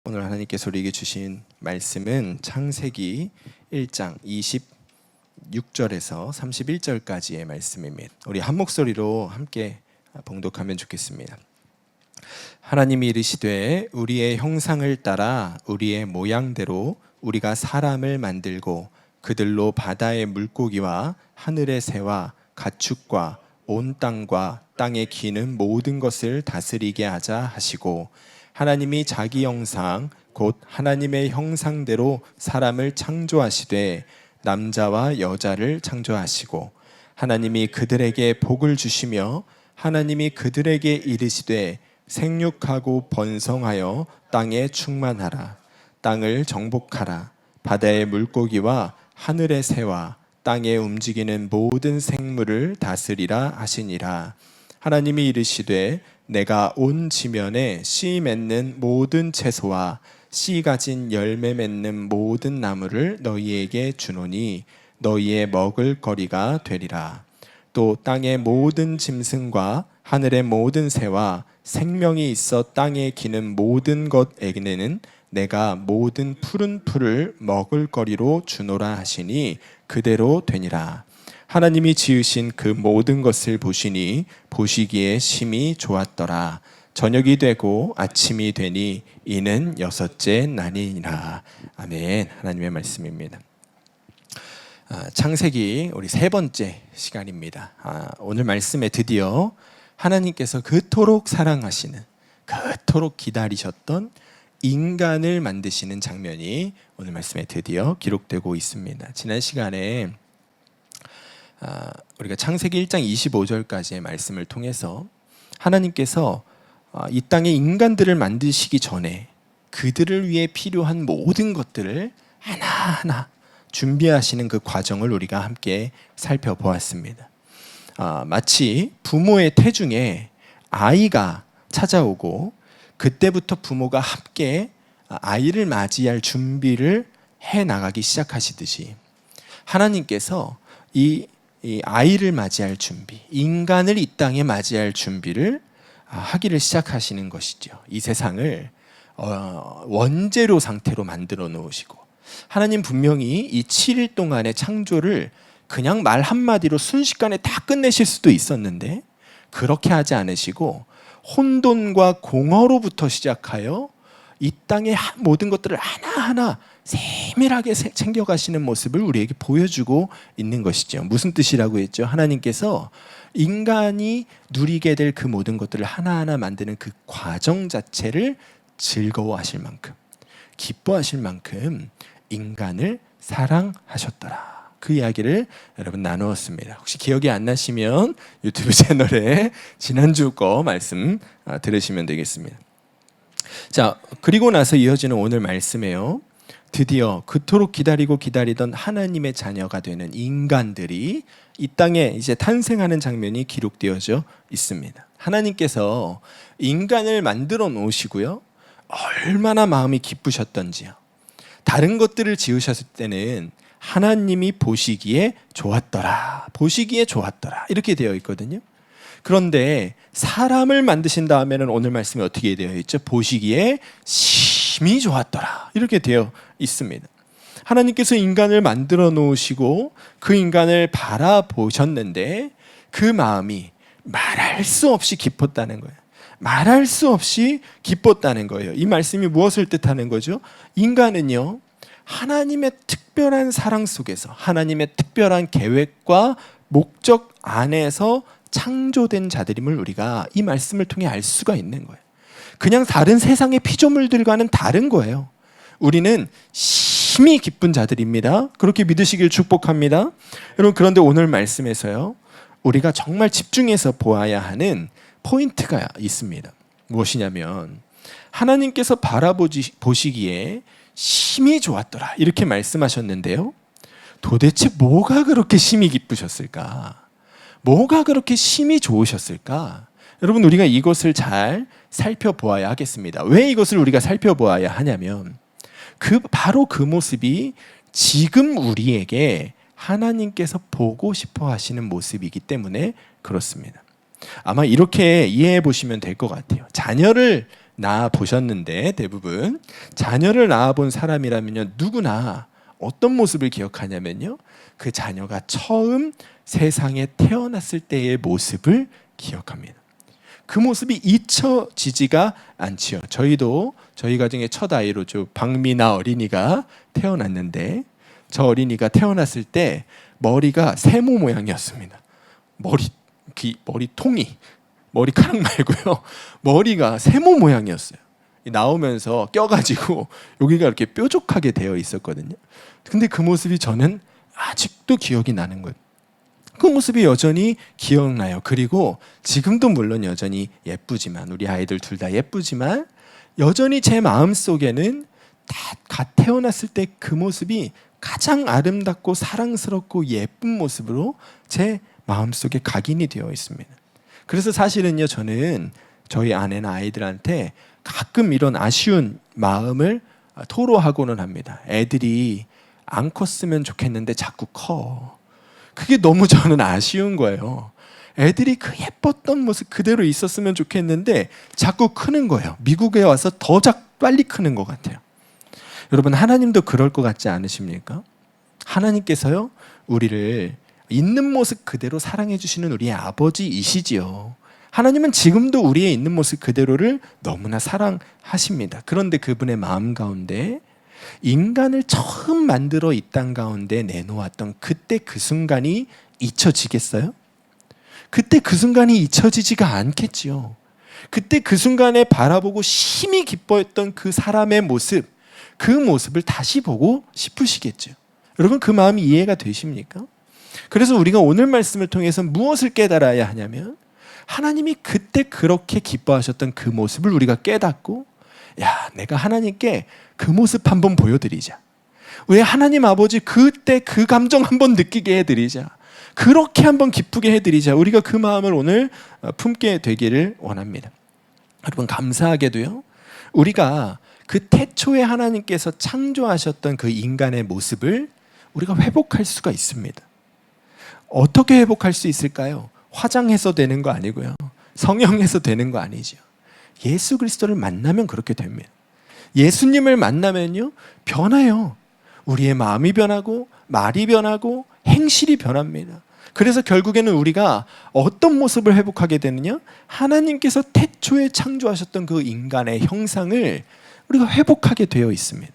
오늘 하나님께서 우리에게 주신 말씀은 창세기 1장 26절에서 31절까지의 말씀입니다. 우리 한 목소리로 함께 봉독하면 좋겠습니다. 하나님이 이르시되 우리의 형상을 따라 우리의 모양대로 우리가 사람을 만들고 그들로 바다의 물고기와 하늘의 새와 가축과 온 땅과 땅에 기는 모든 것을 다스리게 하자 하시고, 하나님이 자기 형상 곧 하나님의 형상대로 사람을 창조하시되 남자와 여자를 창조하시고, 하나님이 그들에게 복을 주시며 하나님이 그들에게 이르시되 생육하고 번성하여 땅에 충만하라. 땅을 정복하라. 바다의 물고기와 하늘의 새와 땅에 움직이는 모든 생물을 다스리라 하시니라. 하나님이 이르시되 내가 온 지면에 씨 맺는 모든 채소와 씨 가진 열매 맺는 모든 나무를 너희에게 주노니 너희의 먹을 거리가 되리라. 또 땅의 모든 짐승과 하늘의 모든 새와 생명이 있어 땅에 기는 모든 것에게는 내가 모든 푸른 풀을 먹을 거리로 주노라 하시니 그대로 되니라. 하나님이 지으신 그 모든 것을 보시니 보시기에 심히 좋았더라. 저녁이 되고 아침이 되니 이는 여섯째 날이니라. 아멘. 하나님의 말씀입니다. 창세기 우리 세 번째 시간입니다. 오늘 말씀에 드디어 하나님께서 그토록 사랑하시는, 그토록 기다리셨던 인간을 만드시는 장면이 오늘 말씀에 드디어 기록되고 있습니다. 지난 시간에 우리가 창세기 1장 25절까지의 말씀을 통해서 하나님께서 이 땅에 인간들을 만드시기 전에 그들을 위해 필요한 모든 것들을 하나하나 준비하시는 그 과정을 우리가 함께 살펴보았습니다. 마치 부모의 태중에 아이가 찾아오고 그때부터 부모가 함께 아이를 맞이할 준비를 해나가기 시작하시듯이 하나님께서 이 아이를 맞이할 준비, 인간을 이 땅에 맞이할 준비를 하기를 시작하시는 것이죠. 이 세상을 원재료 상태로 만들어 놓으시고, 하나님 분명히 이 7일 동안의 창조를 그냥 말 한마디로 순식간에 다 끝내실 수도 있었는데 그렇게 하지 않으시고 혼돈과 공허로부터 시작하여 이 땅의 모든 것들을 하나하나 세밀하게 챙겨가시는 모습을 우리에게 보여주고 있는 것이죠. 무슨 뜻이라고 했죠? 하나님께서 인간이 누리게 될 그 모든 것들을 하나하나 만드는 그 과정 자체를 즐거워하실 만큼, 기뻐하실 만큼 인간을 사랑하셨더라. 그 이야기를 여러분 나누었습니다. 혹시 기억이 안 나시면 유튜브 채널에 지난주 거 말씀 들으시면 되겠습니다. 자, 그리고 나서 이어지는 오늘 말씀에요, 드디어 그토록 기다리던 하나님의 자녀가 되는 인간들이 이 땅에 이제 탄생하는 장면이 기록되어져 있습니다. 하나님께서 인간을 만들어 놓으시고요, 얼마나 마음이 기쁘셨던지요. 다른 것들을 지으셨을 때는 하나님이 보시기에 좋았더라, 보시기에 좋았더라 이렇게 되어 있거든요. 그런데 사람을 만드신 다음에는 오늘 말씀이 어떻게 되어 있죠? 보시기에 심히 좋았더라 이렇게 되어 있습니다. 하나님께서 인간을 만들어 놓으시고 그 인간을 바라보셨는데 그 마음이 말할 수 없이 기뻤다는 거예요. 말할 수 없이 기뻤다는 거예요. 이 말씀이 무엇을 뜻하는 거죠? 인간은요, 하나님의 특별한 사랑 속에서, 하나님의 특별한 계획과 목적 안에서 창조된 자들임을 우리가 이 말씀을 통해 알 수가 있는 거예요. 그냥 다른 세상의 피조물들과는 다른 거예요. 우리는 심히 기쁜 자들입니다. 그렇게 믿으시길 축복합니다. 여러분, 그런데 오늘 말씀에서요, 우리가 정말 집중해서 보아야 하는 포인트가 있습니다. 무엇이냐면 하나님께서 바라보시기에 심히 좋았더라 이렇게 말씀하셨는데요, 도대체 뭐가 그렇게 심히 기쁘셨을까? 뭐가 그렇게 심히 좋으셨을까? 여러분, 우리가 이것을 잘 살펴보아야 하겠습니다. 왜 이것을 우리가 살펴보아야 하냐면 바로 그 모습이 지금 우리에게 하나님께서 보고 싶어 하시는 모습이기 때문에 그렇습니다. 아마 이렇게 이해해 보시면 될 것 같아요. 자녀를 낳아 보셨는데 대부분 자녀를 낳아 본 사람이라면요, 누구나 어떤 모습을 기억하냐면요, 그 자녀가 처음 세상에 태어났을 때의 모습을 기억합니다. 그 모습이 잊혀지지가 않지요. 저희도 저희 가정의 첫 아이로 박미나 어린이가 태어났는데, 저 어린이가 태어났을 때 머리가 세모 모양이었습니다. 머리통이, 머리카락 말고요, 머리가 세모 모양이었어요. 나오면서 껴가지고 여기가 이렇게 뾰족하게 되어 있었거든요. 근데 그 모습이 저는 아직도 기억이 나는 거예요. 그 모습이 여전히 기억나요. 그리고 지금도 물론 여전히 예쁘지만, 우리 아이들 둘 다 예쁘지만, 여전히 제 마음속에는 갓 태어났을 때 그 모습이 가장 아름답고 사랑스럽고 예쁜 모습으로 제 마음속에 각인이 되어 있습니다. 그래서 사실은요, 저는 저희 아내나 아이들한테 가끔 이런 아쉬운 마음을 토로하고는 합니다. 애들이 안 컸으면 좋겠는데 자꾸 커. 그게 너무 저는 아쉬운 거예요. 애들이 그 예뻤던 모습 그대로 있었으면 좋겠는데 자꾸 크는 거예요. 미국에 와서 더 빨리 크는 것 같아요. 여러분, 하나님도 그럴 것 같지 않으십니까? 하나님께서요, 우리를 있는 모습 그대로 사랑해 주시는 우리의 아버지이시지요. 하나님은 지금도 우리의 있는 모습 그대로를 너무나 사랑하십니다. 그런데 그분의 마음 가운데 인간을 처음 만들어 이 땅 가운데 내놓았던 그때 그 순간이 잊혀지겠어요? 그때 그 순간이 잊혀지지가 않겠지요. 그때 그 순간에 바라보고 심히 기뻐했던 그 사람의 모습, 그 모습을 다시 보고 싶으시겠죠. 여러분, 그 마음이 이해가 되십니까? 그래서 우리가 오늘 말씀을 통해서 무엇을 깨달아야 하냐면, 하나님이 그때 그렇게 기뻐하셨던 그 모습을 우리가 깨닫고, 야, 내가 하나님께 그 모습 한번 보여드리자. 왜 하나님 아버지 그때 그 감정 한번 느끼게 해드리자. 그렇게 한번 기쁘게 해드리자. 우리가 그 마음을 오늘 품게 되기를 원합니다. 여러분, 감사하게도요, 우리가 그 태초에 하나님께서 창조하셨던 그 인간의 모습을 우리가 회복할 수가 있습니다. 어떻게 회복할 수 있을까요? 화장해서 되는 거 아니고요, 성형해서 되는 거 아니죠. 예수 그리스도를 만나면 그렇게 됩니다. 예수님을 만나면요, 변해요. 우리의 마음이 변하고 말이 변하고 행실이 변합니다. 그래서 결국에는 우리가 어떤 모습을 회복하게 되느냐? 하나님께서 태초에 창조하셨던 그 인간의 형상을 우리가 회복하게 되어 있습니다.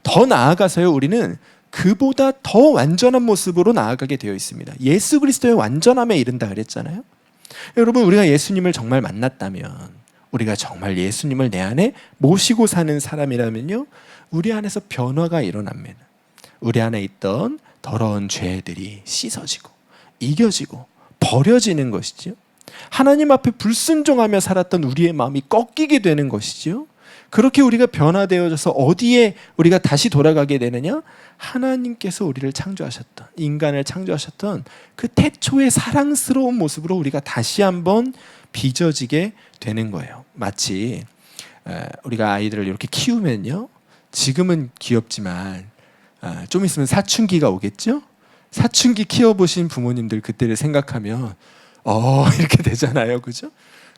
더 나아가서요, 우리는 그보다 더 완전한 모습으로 나아가게 되어 있습니다. 예수 그리스도의 완전함에 이른다 그랬잖아요. 여러분, 우리가 예수님을 정말 만났다면, 우리가 정말 예수님을 내 안에 모시고 사는 사람이라면요, 우리 안에서 변화가 일어납니다. 우리 안에 있던 더러운 죄들이 씻어지고 이겨지고 버려지는 것이죠. 하나님 앞에 불순종하며 살았던 우리의 마음이 꺾이게 되는 것이죠. 그렇게 우리가 변화되어져서 어디에 우리가 다시 돌아가게 되느냐? 하나님께서 우리를 창조하셨던, 인간을 창조하셨던 그 태초의 사랑스러운 모습으로 우리가 다시 한번 빚어지게 되는 거예요. 마치 우리가 아이들을 이렇게 키우면요, 지금은 귀엽지만 좀 있으면 사춘기가 오겠죠? 사춘기 키워보신 부모님들 그때를 생각하면 이렇게 되잖아요. 그죠?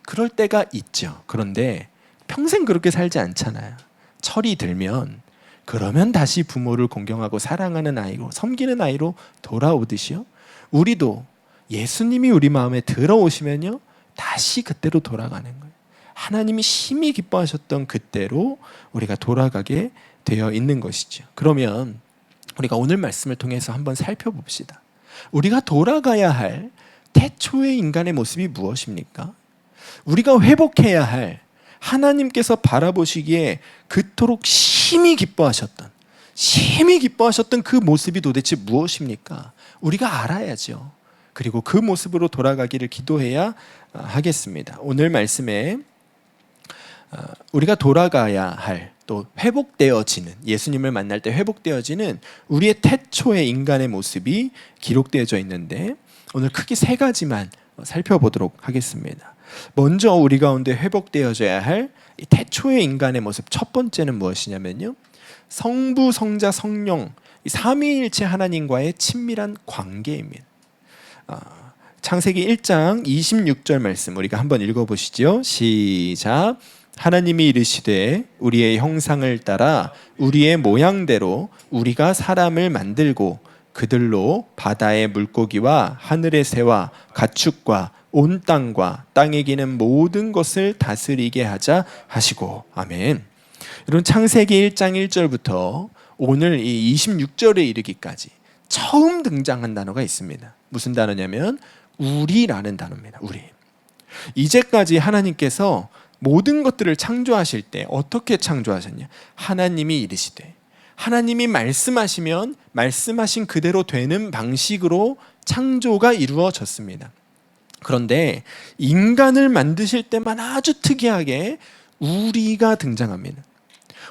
그럴 때가 있죠. 그런데 평생 그렇게 살지 않잖아요. 철이 들면, 그러면 다시 부모를 공경하고 사랑하는 아이로, 섬기는 아이로 돌아오듯이요, 우리도 예수님이 우리 마음에 들어오시면요, 다시 그때로 돌아가는 거예요. 하나님이 심히 기뻐하셨던 그때로 우리가 돌아가게 되어 있는 것이죠. 그러면 우리가 오늘 말씀을 통해서 한번 살펴봅시다. 우리가 돌아가야 할 태초의 인간의 모습이 무엇입니까? 우리가 회복해야 할, 하나님께서 바라보시기에 그토록 심히 기뻐하셨던 그 모습이 도대체 무엇입니까? 우리가 알아야죠. 그리고 그 모습으로 돌아가기를 기도해야 하겠습니다. 오늘 말씀에 우리가 돌아가야 할, 또 회복되어지는, 예수님을 만날 때 회복되어지는 우리의 태초의 인간의 모습이 기록되어져 있는데, 오늘 크게 세 가지만 살펴보도록 하겠습니다. 먼저 우리 가운데 회복되어져야 할 이 태초의 인간의 모습, 첫 번째는 무엇이냐면요, 성부, 성자, 성령, 이 삼위일체 하나님과의 친밀한 관계입니다. 창세기 1장 26절 말씀 우리가 한번 읽어보시죠. 시작. 하나님이 이르시되 우리의 형상을 따라 우리의 모양대로 우리가 사람을 만들고 그들로 바다의 물고기와 하늘의 새와 가축과 온 땅과 땅에 기는 모든 것을 다스리게 하자 하시고. 아멘. 여러분, 창세기 1장 1절부터 오늘 이 26절에 이르기까지 처음 등장한 단어가 있습니다. 무슨 단어냐면 우리라는 단어입니다. 우리. 이제까지 하나님께서 모든 것들을 창조하실 때 어떻게 창조하셨냐? 하나님이 이르시되, 하나님이 말씀하시면 말씀하신 그대로 되는 방식으로 창조가 이루어졌습니다. 그런데 인간을 만드실 때만 아주 특이하게 우리가 등장합니다.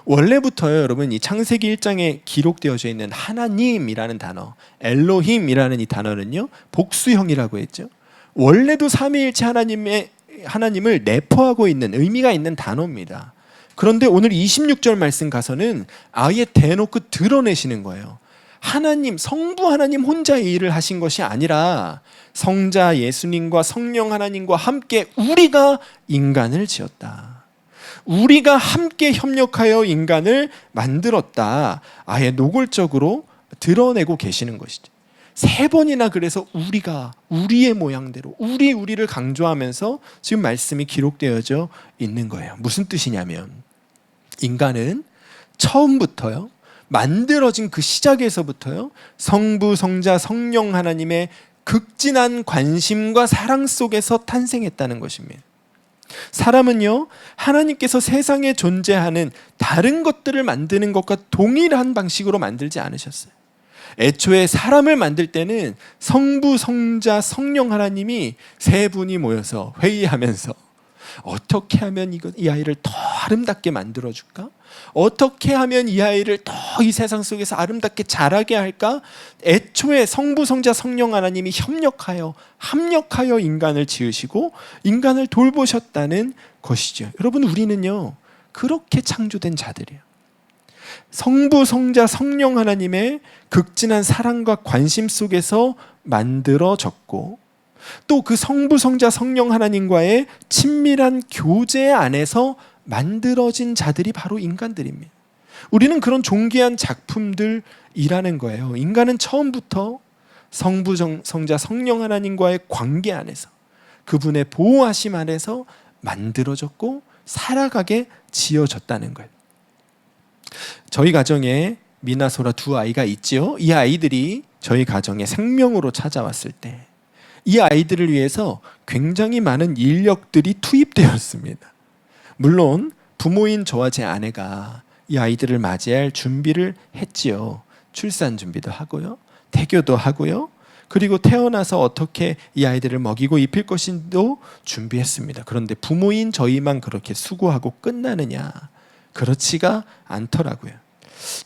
원래부터요, 여러분, 이 창세기 1장에 기록되어져 있는 하나님이라는 단어, 엘로힘이라는 이 단어는요, 복수형이라고 했죠. 원래도 삼위일체 하나님을 내포하고 있는, 의미가 있는 단어입니다. 그런데 오늘 26절 말씀 가서는 아예 대놓고 드러내시는 거예요. 하나님, 성부 하나님 혼자 이 일을 하신 것이 아니라 성자 예수님과 성령 하나님과 함께 우리가 인간을 지었다. 우리가 함께 협력하여 인간을 만들었다. 아예 노골적으로 드러내고 계시는 것이죠. 3번이나 그래서 우리가, 우리의 모양대로, 우리를 강조하면서 지금 말씀이 기록되어져 있는 거예요. 무슨 뜻이냐면 인간은 처음부터요, 만들어진 그 시작에서부터요, 성부, 성자, 성령 하나님의 극진한 관심과 사랑 속에서 탄생했다는 것입니다. 사람은요, 하나님께서 세상에 존재하는 다른 것들을 만드는 것과 동일한 방식으로 만들지 않으셨어요. 애초에 사람을 만들 때는 성부, 성자, 성령 하나님이 3분이 모여서 회의하면서 어떻게 하면 이 아이를 더 아름답게 만들어줄까? 어떻게 하면 이 아이를 더 이 세상 속에서 아름답게 자라게 할까? 애초에 성부, 성자, 성령 하나님이 합력하여 인간을 지으시고 인간을 돌보셨다는 것이죠. 여러분, 우리는요, 그렇게 창조된 자들이에요. 성부, 성자, 성령 하나님의 극진한 사랑과 관심 속에서 만들어졌고, 또 그 성부, 성자, 성령 하나님과의 친밀한 교제 안에서 만들어진 자들이 바로 인간들입니다. 우리는 그런 존귀한 작품들이라는 거예요. 인간은 처음부터 성부, 성자, 성령 하나님과의 관계 안에서, 그분의 보호하심 안에서 만들어졌고 살아가게 지어졌다는 거예요. 저희 가정에 미나, 소라 2 아이가 있지요. 이 아이들이 저희 가정에 생명으로 찾아왔을 때 이 아이들을 위해서 굉장히 많은 인력들이 투입되었습니다. 물론 부모인 저와 제 아내가 이 아이들을 맞이할 준비를 했지요. 출산 준비도 하고요, 태교도 하고요, 그리고 태어나서 어떻게 이 아이들을 먹이고 입힐 것인도 준비했습니다. 그런데 부모인 저희만 그렇게 수고하고 끝나느냐? 그렇지가 않더라고요.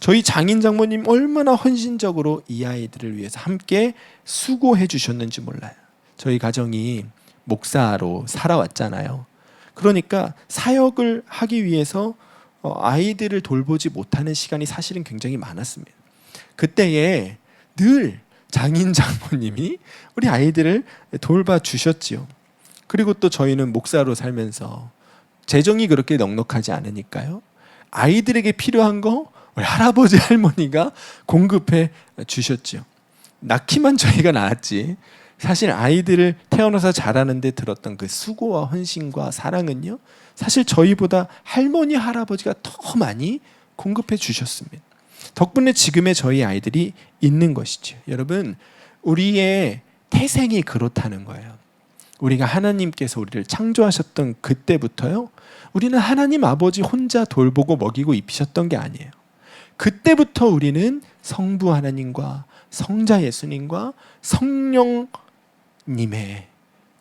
저희 장인 장모님 얼마나 헌신적으로 이 아이들을 위해서 함께 수고해 주셨는지 몰라요. 저희 가정이 목사로 살아왔잖아요. 그러니까 사역을 하기 위해서 아이들을 돌보지 못하는 시간이 사실은 굉장히 많았습니다. 그때에 늘 장인 장모님이 우리 아이들을 돌봐주셨지요. 그리고 또 저희는 목사로 살면서 재정이 그렇게 넉넉하지 않으니까요, 아이들에게 필요한 거 우리 할아버지 할머니가 공급해 주셨죠. 낳기만 저희가 낳았지 사실 아이들을 태어나서 자라는데 들었던 그 수고와 헌신과 사랑은요, 사실 저희보다 할머니 할아버지가 더 많이 공급해 주셨습니다. 덕분에 지금의 저희 아이들이 있는 것이죠. 여러분, 우리의 태생이 그렇다는 거예요. 우리가 하나님께서 우리를 창조하셨던 그때부터요, 우리는 하나님 아버지 혼자 돌보고 먹이고 입히셨던 게 아니에요. 그때부터 우리는 성부 하나님과 성자 예수님과 성령님의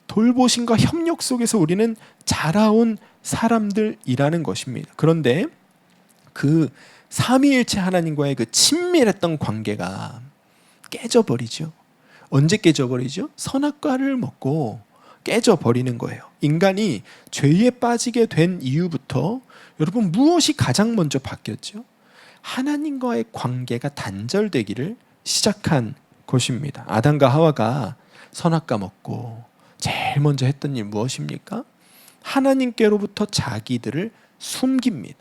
돌보심과 협력 속에서 우리는 자라온 사람들이라는 것입니다. 그런데 그 삼위일체 하나님과의 그 친밀했던 관계가 깨져버리죠. 언제 깨져버리죠? 선악과를 먹고 깨져버리는 거예요. 인간이 죄에 빠지게 된 이후부터 여러분, 무엇이 가장 먼저 바뀌었죠? 하나님과의 관계가 단절되기를 시작한 것입니다. 아담과 하와가 선악과 먹고 제일 먼저 했던 일 무엇입니까? 하나님께로부터 자기들을 숨깁니다.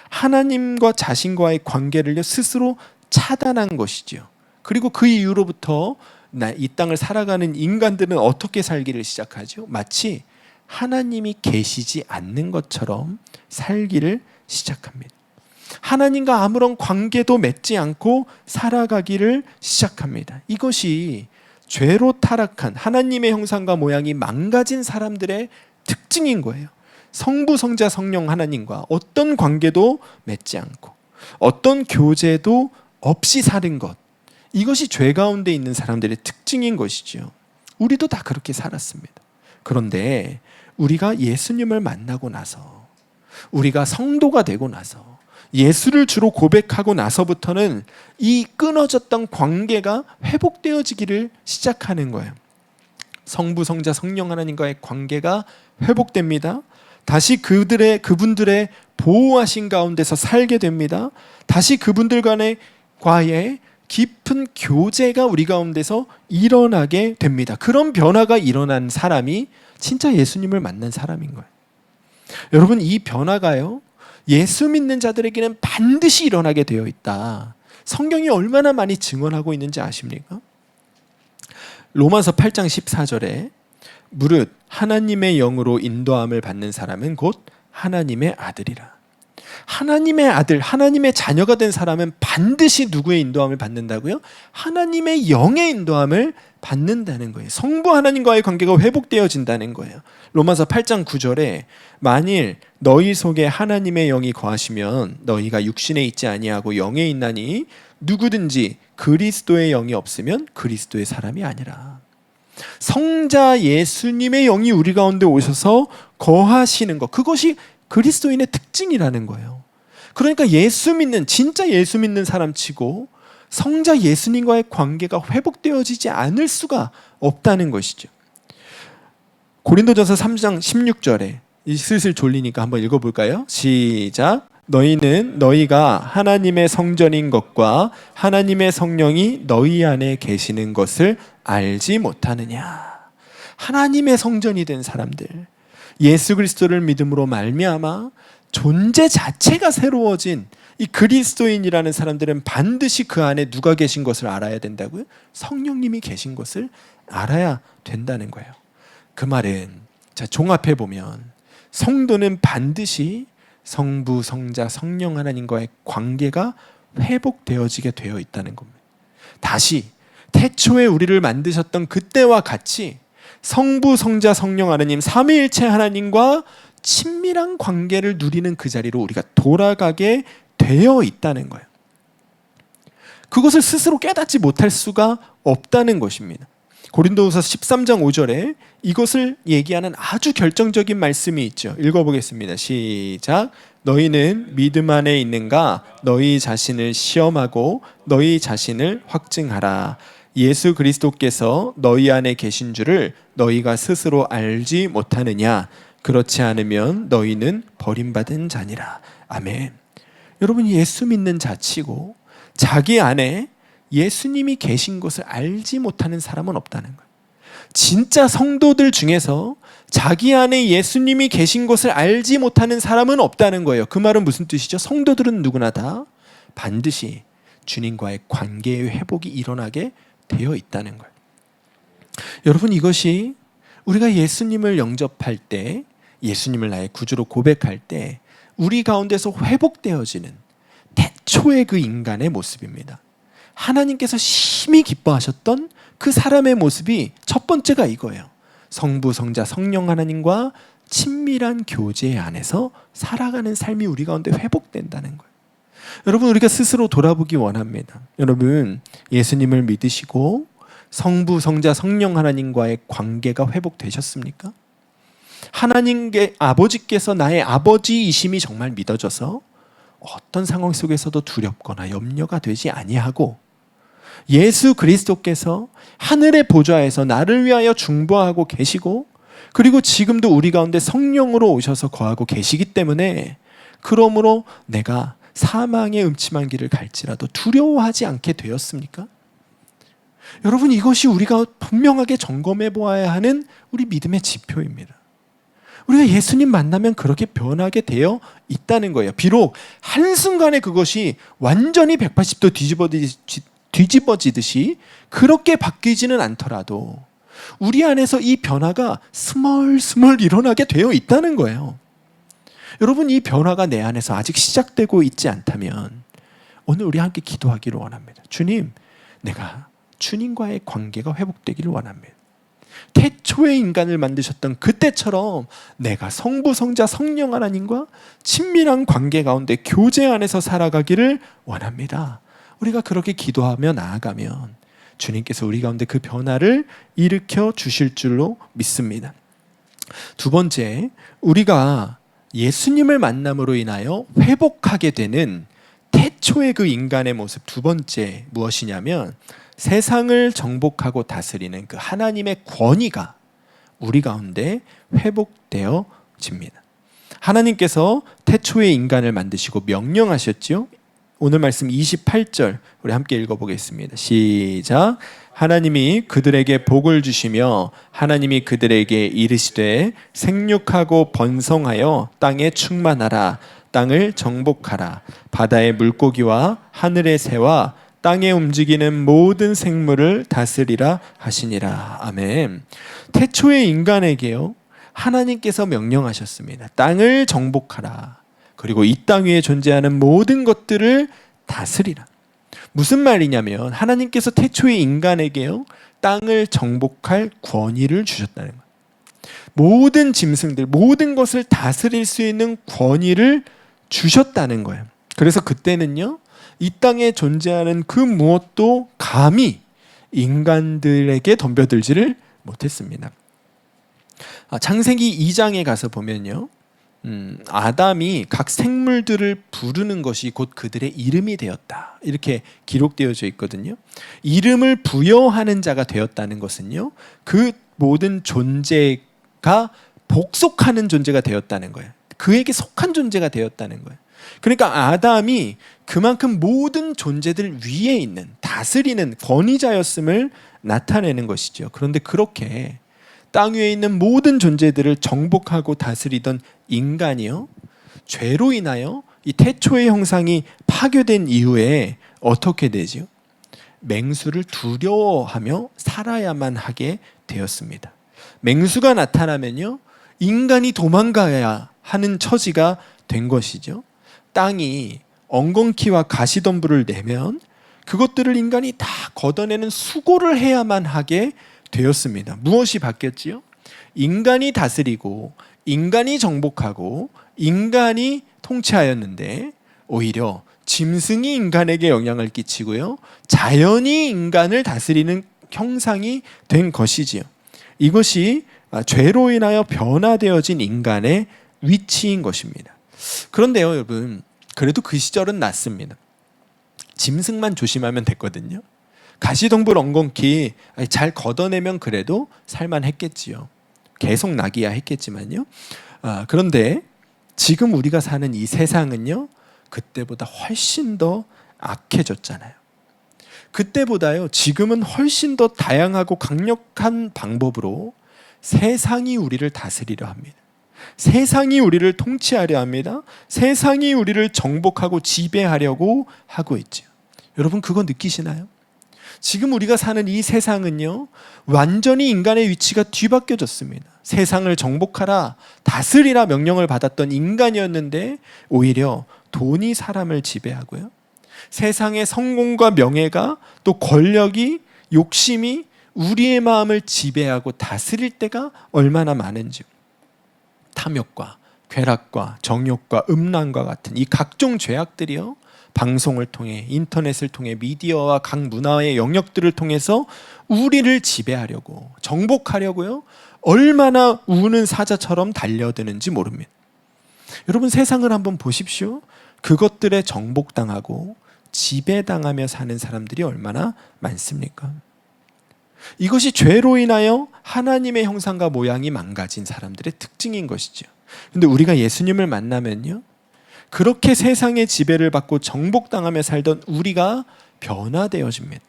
하나님과 자신과의 관계를 스스로 차단한 것이죠. 그리고 그 이후로부터 이 땅을 살아가는 인간들은 어떻게 살기를 시작하죠? 마치 하나님이 계시지 않는 것처럼 살기를 시작합니다. 하나님과 아무런 관계도 맺지 않고 살아가기를 시작합니다. 이것이 죄로 타락한 하나님의 형상과 모양이 망가진 사람들의 특징인 거예요. 성부, 성자, 성령 하나님과 어떤 관계도 맺지 않고 어떤 교제도 없이 사는 것, 이것이 죄 가운데 있는 사람들의 특징인 것이죠. 우리도 다 그렇게 살았습니다. 그런데 우리가 예수님을 만나고 나서, 우리가 성도가 되고 나서, 예수를 주로 고백하고 나서부터는 이 끊어졌던 관계가 회복되어지기를 시작하는 거예요. 성부, 성자, 성령 하나님과의 관계가 회복됩니다. 다시 그분들의 보호하신 가운데서 살게 됩니다. 다시 그분들 과의 깊은 교제가 우리 가운데서 일어나게 됩니다. 그런 변화가 일어난 사람이 진짜 예수님을 만난 사람인 거예요. 여러분, 이 변화가요, 예수 믿는 자들에게는 반드시 일어나게 되어 있다. 성경이 얼마나 많이 증언하고 있는지 아십니까? 로마서 8장 14절에 무릇 하나님의 영으로 인도함을 받는 사람은 곧 하나님의 아들이라. 하나님의 아들, 하나님의 자녀가 된 사람은 반드시 누구의 인도함을 받는다고요? 하나님의 영의 인도함을 받는다는 거예요. 성부 하나님과의 관계가 회복되어진다는 거예요. 로마서 8장 9절에 만일 너희 속에 하나님의 영이 거하시면 너희가 육신에 있지 아니하고 영에 있나니 누구든지 그리스도의 영이 없으면 그리스도의 사람이 아니라. 성자 예수님의 영이 우리 가운데 오셔서 거하시는 것, 그것이 그리스도인의 특징이라는 거예요. 그러니까 예수 믿는, 진짜 예수 믿는 사람 치고 성자 예수님과의 관계가 회복되어지지 않을 수가 없다는 것이죠. 고린도전서 3장 16절에, 슬슬 졸리니까 한번 읽어볼까요? 시작. 너희는 너희가 하나님의 성전인 것과 하나님의 성령이 너희 안에 계시는 것을 알지 못하느냐. 하나님의 성전이 된 사람들, 예수 그리스도를 믿음으로 말미암아 존재 자체가 새로워진 이 그리스도인이라는 사람들은 반드시 그 안에 누가 계신 것을 알아야 된다고요? 성령님이 계신 것을 알아야 된다는 거예요. 그 말은, 자, 종합해 보면 성도는 반드시 성부, 성자, 성령 하나님과의 관계가 회복되어지게 되어 있다는 겁니다. 다시 태초에 우리를 만드셨던 그때와 같이 성부, 성자, 성령 하나님, 삼위일체 하나님과 친밀한 관계를 누리는 그 자리로 우리가 돌아가게 되어 있다는 거예요. 그것을 스스로 깨닫지 못할 수가 없다는 것입니다. 고린도후서 13장 5절에 이것을 얘기하는 아주 결정적인 말씀이 있죠. 읽어보겠습니다. 시작. 너희는 믿음 안에 있는가? 너희 자신을 시험하고 너희 자신을 확증하라. 예수 그리스도께서 너희 안에 계신 줄을 너희가 스스로 알지 못하느냐? 그렇지 않으면 너희는 버림받은 자니라. 아멘. 여러분, 예수 믿는 자치고 자기 안에 예수님이 계신 것을 알지 못하는 사람은 없다는 거예요. 진짜 성도들 중에서 자기 안에 예수님이 계신 것을 알지 못하는 사람은 없다는 거예요. 그 말은 무슨 뜻이죠? 성도들은 누구나 다 반드시 주님과의 관계의 회복이 일어나게 되어 있다는 거예요. 여러분, 이것이 우리가 예수님을 영접할 때, 예수님을 나의 구주로 고백할 때 우리 가운데서 회복되어지는 태초의 그 인간의 모습입니다. 하나님께서 심히 기뻐하셨던 그 사람의 모습이 첫 번째가 이거예요. 성부, 성자, 성령 하나님과 친밀한 교제 안에서 살아가는 삶이 우리 가운데 회복된다는 거예요. 여러분, 우리가 스스로 돌아보기 원합니다. 여러분, 예수님을 믿으시고 성부, 성자, 성령 하나님과의 관계가 회복되셨습니까? 하나님께 아버지께서 나의 아버지이심이 정말 믿어져서 어떤 상황 속에서도 두렵거나 염려가 되지 아니하고, 예수 그리스도께서 하늘의 보좌에서 나를 위하여 중보하고 계시고, 그리고 지금도 우리 가운데 성령으로 오셔서 거하고 계시기 때문에, 그러므로 내가 사망의 음침한 길을 갈지라도 두려워하지 않게 되었습니까? 여러분, 이것이 우리가 분명하게 점검해 보아야 하는 우리 믿음의 지표입니다. 우리가 예수님 만나면 그렇게 변하게 되어 있다는 거예요. 비록 한순간에 그것이 완전히 180도 뒤집어지듯이 그렇게 바뀌지는 않더라도 우리 안에서 이 변화가 스멀스멀 일어나게 되어 있다는 거예요. 여러분, 이 변화가 내 안에서 아직 시작되고 있지 않다면 오늘 우리 함께 기도하기를 원합니다. 주님, 내가 주님과의 관계가 회복되기를 원합니다. 태초의 인간을 만드셨던 그때처럼 내가 성부, 성자, 성령 하나님과 친밀한 관계 가운데 교제 안에서 살아가기를 원합니다. 우리가 그렇게 기도하며 나아가면 주님께서 우리 가운데 그 변화를 일으켜 주실 줄로 믿습니다. 두 번째, 우리가 예수님을 만남으로 인하여 회복하게 되는 태초의 그 인간의 모습, 두 번째 무엇이냐면 세상을 정복하고 다스리는 그 하나님의 권위가 우리 가운데 회복되어집니다. 하나님께서 태초의 인간을 만드시고 명령하셨죠. 오늘 말씀 28절 우리 함께 읽어보겠습니다. 시작. 하나님이 그들에게 복을 주시며 하나님이 그들에게 이르시되 생육하고 번성하여 땅에 충만하라. 땅을 정복하라. 바다의 물고기와 하늘의 새와 땅에 움직이는 모든 생물을 다스리라 하시니라. 아멘. 태초의 인간에게요, 하나님께서 명령하셨습니다. 땅을 정복하라. 그리고 이 땅 위에 존재하는 모든 것들을 다스리라. 무슨 말이냐면 하나님께서 태초의 인간에게요, 땅을 정복할 권위를 주셨다는 거예요. 모든 짐승들, 모든 것을 다스릴 수 있는 권위를 주셨다는 거예요. 그래서 그때는요, 이 땅에 존재하는 그 무엇도 감히 인간들에게 덤벼들지를 못했습니다. 창세기 2장에 가서 보면요, 아담이 각 생물들을 부르는 것이 곧 그들의 이름이 되었다, 이렇게 기록되어져 있거든요. 이름을 부여하는 자가 되었다는 것은요, 그 모든 존재가 복속하는 존재가 되었다는 거예요. 그에게 속한 존재가 되었다는 거예요. 그러니까 아담이 그만큼 모든 존재들 위에 있는 다스리는 권위자였음을 나타내는 것이죠. 그런데 그렇게 땅 위에 있는 모든 존재들을 정복하고 다스리던 인간이요, 죄로 인하여 이 태초의 형상이 파괴된 이후에 어떻게 되죠? 맹수를 두려워하며 살아야만 하게 되었습니다. 맹수가 나타나면요, 인간이 도망가야 하는 처지가 된 것이죠. 땅이 엉겅퀴와 가시덤불을 내면 그것들을 인간이 다 걷어내는 수고를 해야만 하게 되었습니다. 무엇이 바뀌었지요? 인간이 다스리고 인간이 정복하고 인간이 통치하였는데 오히려 짐승이 인간에게 영향을 끼치고요, 자연이 인간을 다스리는 형상이 된 것이지요. 이것이 죄로 인하여 변화되어진 인간의 위치인 것입니다. 그런데요, 여러분, 그래도 그 시절은 낫습니다. 짐승만 조심하면 됐거든요. 가시덤불 엉겅퀴 잘 걷어내면 그래도 살만했겠지요. 계속 나기야 했겠지만요. 그런데 지금 우리가 사는 이 세상은요, 그때보다 훨씬 더 악해졌잖아요. 그때보다요, 지금은 훨씬 더 다양하고 강력한 방법으로 세상이 우리를 다스리려 합니다. 세상이 우리를 통치하려 합니다. 세상이 우리를 정복하고 지배하려고 하고 있죠. 여러분, 그거 느끼시나요? 지금 우리가 사는 이 세상은요, 완전히 인간의 위치가 뒤바뀌어졌습니다. 세상을 정복하라, 다스리라 명령을 받았던 인간이었는데 오히려 돈이 사람을 지배하고요, 세상의 성공과 명예가, 또 권력이, 욕심이 우리의 마음을 지배하고 다스릴 때가 얼마나 많은지. 탐욕과 괴락과 정욕과 음란과 같은 이 각종 죄악들이요, 방송을 통해, 인터넷을 통해, 미디어와 각 문화의 영역들을 통해서 우리를 지배하려고, 정복하려고요, 얼마나 우는 사자처럼 달려드는지 모릅니다. 여러분, 세상을 한번 보십시오. 그것들에 정복당하고 지배당하며 사는 사람들이 얼마나 많습니까? 이것이 죄로 인하여 하나님의 형상과 모양이 망가진 사람들의 특징인 것이죠. 그런데 우리가 예수님을 만나면요, 그렇게 세상의 지배를 받고 정복당하며 살던 우리가 변화되어집니다.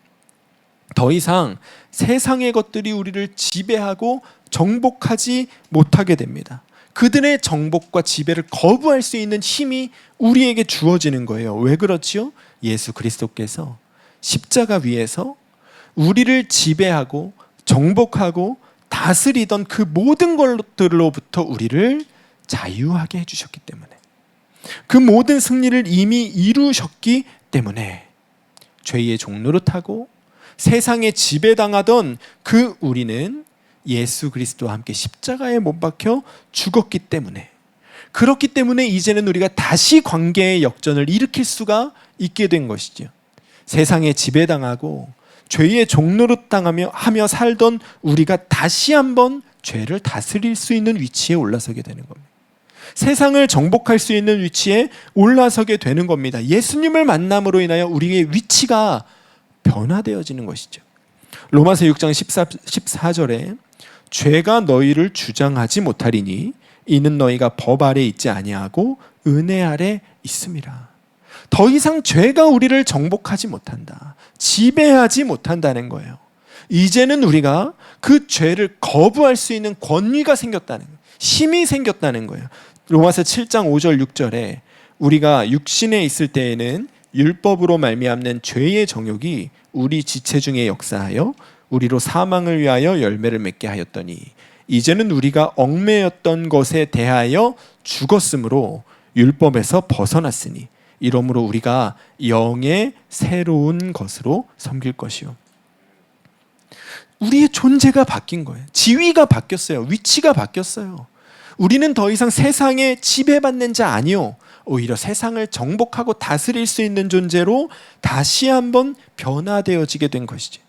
더 이상 세상의 것들이 우리를 지배하고 정복하지 못하게 됩니다. 그들의 정복과 지배를 거부할 수 있는 힘이 우리에게 주어지는 거예요. 왜 그렇지요? 예수 그리스도께서 십자가 위에서 우리를 지배하고 정복하고 다스리던 그 모든 것들로부터 우리를 자유하게 해주셨기 때문에, 그 모든 승리를 이미 이루셨기 때문에 죄의 종노릇하고 세상에 지배당하던 그 우리는 예수 그리스도와 함께 십자가에 못 박혀 죽었기 때문에, 그렇기 때문에 이제는 우리가 다시 관계의 역전을 일으킬 수가 있게 된 것이죠. 세상에 지배당하고 죄의 종노릇당하며 살던 우리가 다시 한번 죄를 다스릴 수 있는 위치에 올라서게 되는 겁니다. 세상을 정복할 수 있는 위치에 올라서게 되는 겁니다. 예수님을 만남으로 인하여 우리의 위치가 변화되어지는 것이죠. 로마서 6장 14절에 죄가 너희를 주장하지 못하리니 이는 너희가 법 아래 있지 아니하고 은혜 아래 있음이라. 더 이상 죄가 우리를 정복하지 못한다, 지배하지 못한다는 거예요. 이제는 우리가 그 죄를 거부할 수 있는 권위가 생겼다는 거예요. 힘이 생겼다는 거예요. 로마서 7장 5절 6절에 우리가 육신에 있을 때에는 율법으로 말미암는 죄의 정욕이 우리 지체 중에 역사하여 우리로 사망을 위하여 열매를 맺게 하였더니 이제는 우리가 얽매였던 것에 대하여 죽었으므로 율법에서 벗어났으니 이러므로 우리가 영의 새로운 것으로 섬길 것이요. 우리의 존재가 바뀐 거예요. 지위가 바뀌었어요. 위치가 바뀌었어요. 우리는 더 이상 세상에 지배받는 자 아니요, 오히려 세상을 정복하고 다스릴 수 있는 존재로 다시 한번 변화되어지게 된 것이죠.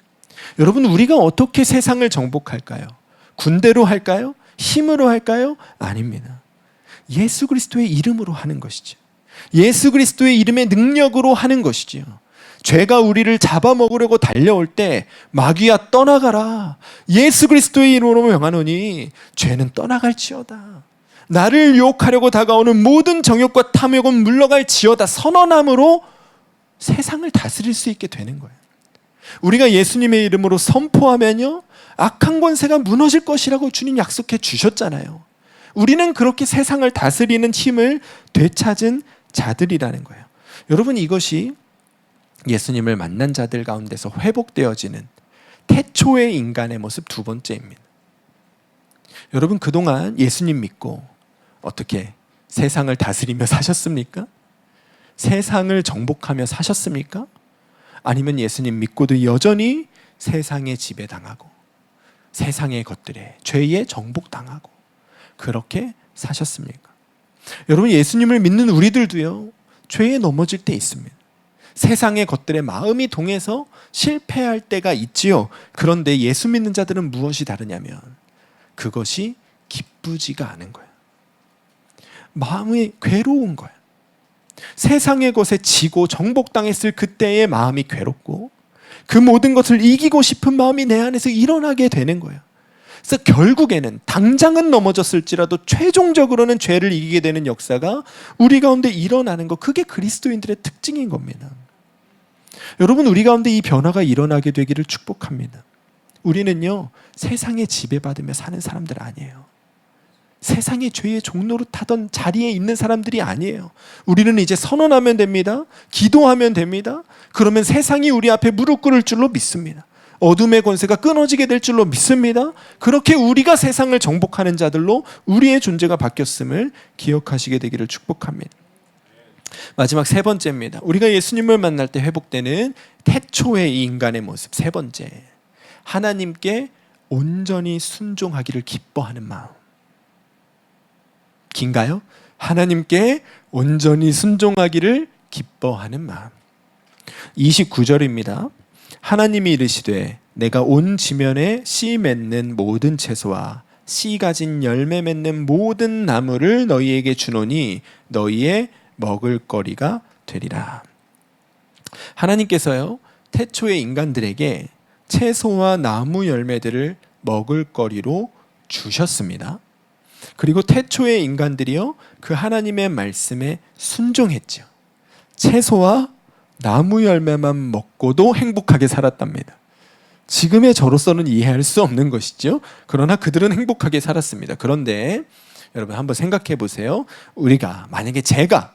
여러분, 우리가 어떻게 세상을 정복할까요? 군대로 할까요? 힘으로 할까요? 아닙니다. 예수 그리스도의 이름으로 하는 것이죠. 예수 그리스도의 이름의 능력으로 하는 것이지요. 죄가 우리를 잡아먹으려고 달려올 때 마귀야 떠나가라, 예수 그리스도의 이름으로 명하노니 죄는 떠나갈지어다. 나를 유혹하려고 다가오는 모든 정욕과 탐욕은 물러갈지어다 선언함으로 세상을 다스릴 수 있게 되는 거예요. 우리가 예수님의 이름으로 선포하면요, 악한 권세가 무너질 것이라고 주님 약속해 주셨잖아요. 우리는 그렇게 세상을 다스리는 힘을 되찾은 자들이라는 거예요. 여러분, 이것이 예수님을 만난 자들 가운데서 회복되어지는 태초의 인간의 모습 두 번째입니다. 여러분, 그동안 예수님 믿고 어떻게 세상을 다스리며 사셨습니까? 세상을 정복하며 사셨습니까? 아니면 예수님 믿고도 여전히 세상에 지배당하고 세상의 것들에 죄에 정복당하고 그렇게 사셨습니까? 여러분, 예수님을 믿는 우리들도요, 죄에 넘어질 때 있습니다. 세상의 것들에 마음이 동해서 실패할 때가 있지요. 그런데 예수 믿는 자들은 무엇이 다르냐면 그것이 기쁘지가 않은 거예요. 마음이 괴로운 거예요. 세상의 것에 지고 정복당했을 그때의 마음이 괴롭고 그 모든 것을 이기고 싶은 마음이 내 안에서 일어나게 되는 거예요. 그래서 결국에는 당장은 넘어졌을지라도 최종적으로는 죄를 이기게 되는 역사가 우리 가운데 일어나는 것, 그게 그리스도인들의 특징인 겁니다. 여러분, 우리 가운데 이 변화가 일어나게 되기를 축복합니다. 우리는요, 세상에 지배받으며 사는 사람들 아니에요. 세상의 죄의 종로로 타던 자리에 있는 사람들이 아니에요. 우리는 이제 선언하면 됩니다. 기도하면 됩니다. 그러면 세상이 우리 앞에 무릎 꿇을 줄로 믿습니다. 어둠의 권세가 끊어지게 될 줄로 믿습니다. 그렇게 우리가 세상을 정복하는 자들로 우리의 존재가 바뀌었음을 기억하시게 되기를 축복합니다. 마지막 세 번째입니다. 우리가 예수님을 만날 때 회복되는 태초의 이 인간의 모습, 세 번째, 하나님께 온전히 순종하기를 기뻐하는 마음. 긴가요? 하나님께 온전히 순종하기를 기뻐하는 마음. 29절입니다. 하나님이 이르시되 내가 온 지면에 씨 맺는 모든 채소와 씨 가진 열매 맺는 모든 나무를 너희에게 주노니 너희의 먹을거리가 되리라. 하나님께서요, 태초의 인간들에게 채소와 나무 열매들을 먹을거리로 주셨습니다. 그리고 태초의 인간들이요, 그 하나님의 말씀에 순종했죠. 채소와 나무 열매만 먹고도 행복하게 살았답니다. 지금의 저로서는 이해할 수 없는 것이죠. 그러나 그들은 행복하게 살았습니다. 그런데 여러분 한번 생각해 보세요. 우리가 만약에 제가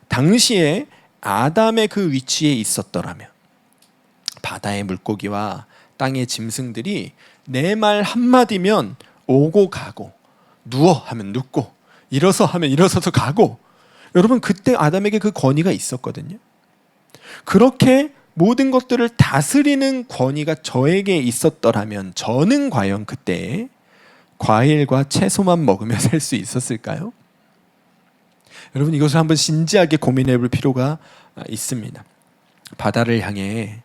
당시에 아담의 그 위치에 있었더라면 바다의 물고기와 땅의 짐승들이 내 말 한마디면 오고 가고, 누워 하면 눕고, 일어서 하면 일어서서 가고, 여러분 그때 아담에게 그 권위가 있었거든요. 그렇게 모든 것들을 다스리는 권위가 저에게 있었더라면 저는 과연 그때 과일과 채소만 먹으며 살 수 있었을까요? 여러분 이것을 한번 진지하게 고민해 볼 필요가 있습니다. 바다를 향해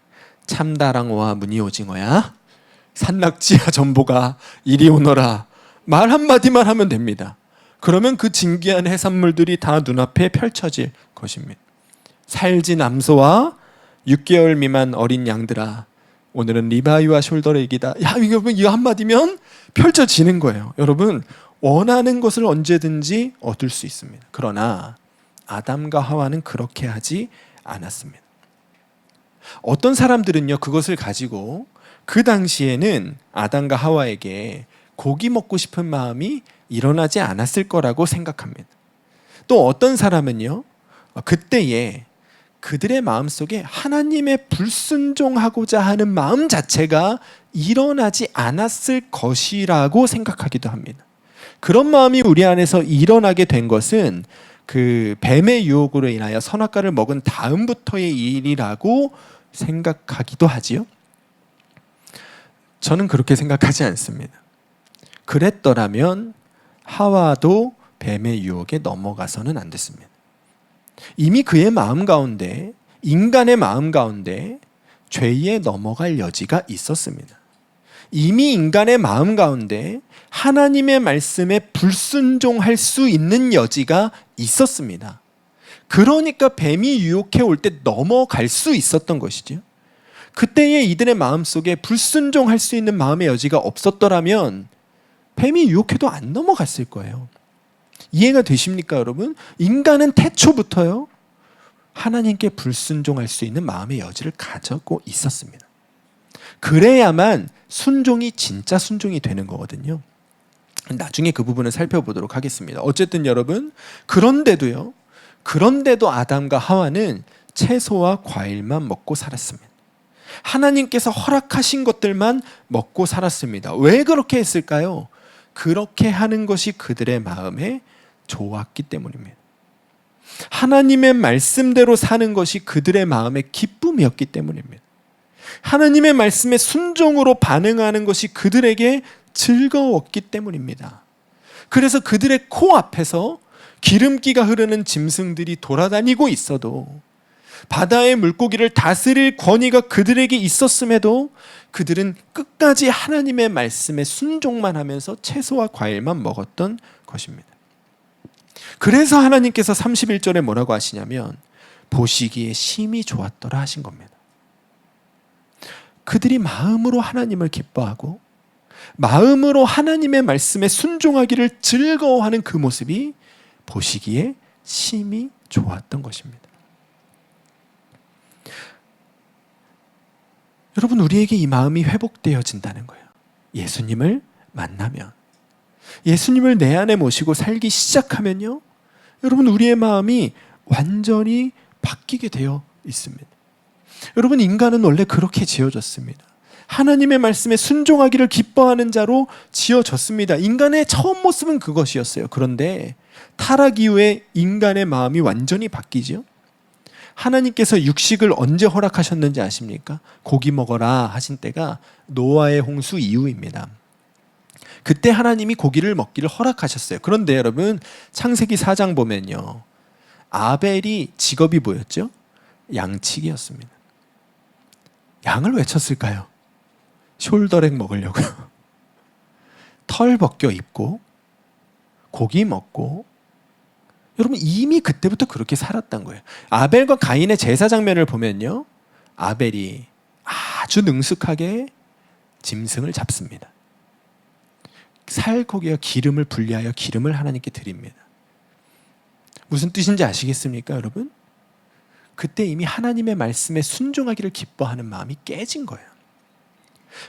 참다랑어와 무늬오징어야, 산낙지야 전보가 이리 오너라, 말 한마디만 하면 됩니다. 그러면 그 진귀한 해산물들이 다 눈앞에 펼쳐질 것입니다. 살진 암소와 6개월 미만 어린 양들아, 오늘은 리바이와 숄더레이기다. 야, 이거 한마디면 펼쳐지는 거예요. 여러분 원하는 것을 언제든지 얻을 수 있습니다. 그러나 아담과 하와는 그렇게 하지 않았습니다. 어떤 사람들은요, 그것을 가지고 그 당시에는 아담과 하와에게 고기 먹고 싶은 마음이 일어나지 않았을 거라고 생각합니다. 또 어떤 사람은요, 그때에 그들의 마음속에 하나님의 불순종하고자 하는 마음 자체가 일어나지 않았을 것이라고 생각하기도 합니다. 그런 마음이 우리 안에서 일어나게 된 것은 그 뱀의 유혹으로 인하여 선악과를 먹은 다음부터의 일이라고 생각하기도 하지요. 저는 그렇게 생각하지 않습니다. 그랬더라면 하와도 뱀의 유혹에 넘어가서는 안 됐습니다. 이미 그의 마음 가운데, 인간의 마음 가운데 죄에 넘어갈 여지가 있었습니다. 이미 인간의 마음 가운데 하나님의 말씀에 불순종할 수 있는 여지가 있었습니다. 그러니까 뱀이 유혹해 올 때 넘어갈 수 있었던 것이죠. 그때에 이들의 마음속에 불순종할 수 있는 마음의 여지가 없었더라면 뱀이 유혹해도 안 넘어갔을 거예요. 이해가 되십니까, 여러분? 인간은 태초부터요, 하나님께 불순종할 수 있는 마음의 여지를 가지고 있었습니다. 그래야만 순종이 진짜 순종이 되는 거거든요. 나중에 그 부분을 살펴보도록 하겠습니다. 어쨌든 여러분, 그런데도 아담과 하와는 채소와 과일만 먹고 살았습니다. 하나님께서 허락하신 것들만 먹고 살았습니다. 왜 그렇게 했을까요? 그렇게 하는 것이 그들의 마음에 좋았기 때문입니다. 하나님의 말씀대로 사는 것이 그들의 마음의 기쁨이었기 때문입니다. 하나님의 말씀에 순종으로 반응하는 것이 그들에게 즐거웠기 때문입니다. 그래서 그들의 코앞에서 기름기가 흐르는 짐승들이 돌아다니고 있어도, 바다의 물고기를 다스릴 권위가 그들에게 있었음에도 그들은 끝까지 하나님의 말씀에 순종만 하면서 채소와 과일만 먹었던 것입니다. 그래서 하나님께서 31절에 뭐라고 하시냐면 보시기에 심히 좋았더라 하신 겁니다. 그들이 마음으로 하나님을 기뻐하고 마음으로 하나님의 말씀에 순종하기를 즐거워하는 그 모습이 보시기에 심히 좋았던 것입니다. 여러분, 우리에게 이 마음이 회복되어진다는 거예요. 예수님을 만나면, 예수님을 내 안에 모시고 살기 시작하면요, 여러분 우리의 마음이 완전히 바뀌게 되어 있습니다. 여러분, 인간은 원래 그렇게 지어졌습니다. 하나님의 말씀에 순종하기를 기뻐하는 자로 지어졌습니다. 인간의 처음 모습은 그것이었어요. 그런데 타락 이후에 인간의 마음이 완전히 바뀌죠. 하나님께서 육식을 언제 허락하셨는지 아십니까? 고기 먹어라 하신 때가 노아의 홍수 이후입니다. 그때 하나님이 고기를 먹기를 허락하셨어요. 그런데 여러분, 창세기 4장 보면요, 아벨이 직업이 뭐였죠? 양치기였습니다. 양을 왜 쳤을까요? 숄더렉 먹으려고요. 털 벗겨 입고 고기 먹고, 여러분 이미 그때부터 그렇게 살았던 거예요. 아벨과 가인의 제사 장면을 보면요, 아벨이 아주 능숙하게 짐승을 잡습니다. 살코기와 기름을 분리하여 기름을 하나님께 드립니다. 무슨 뜻인지 아시겠습니까, 여러분? 그때 이미 하나님의 말씀에 순종하기를 기뻐하는 마음이 깨진 거예요.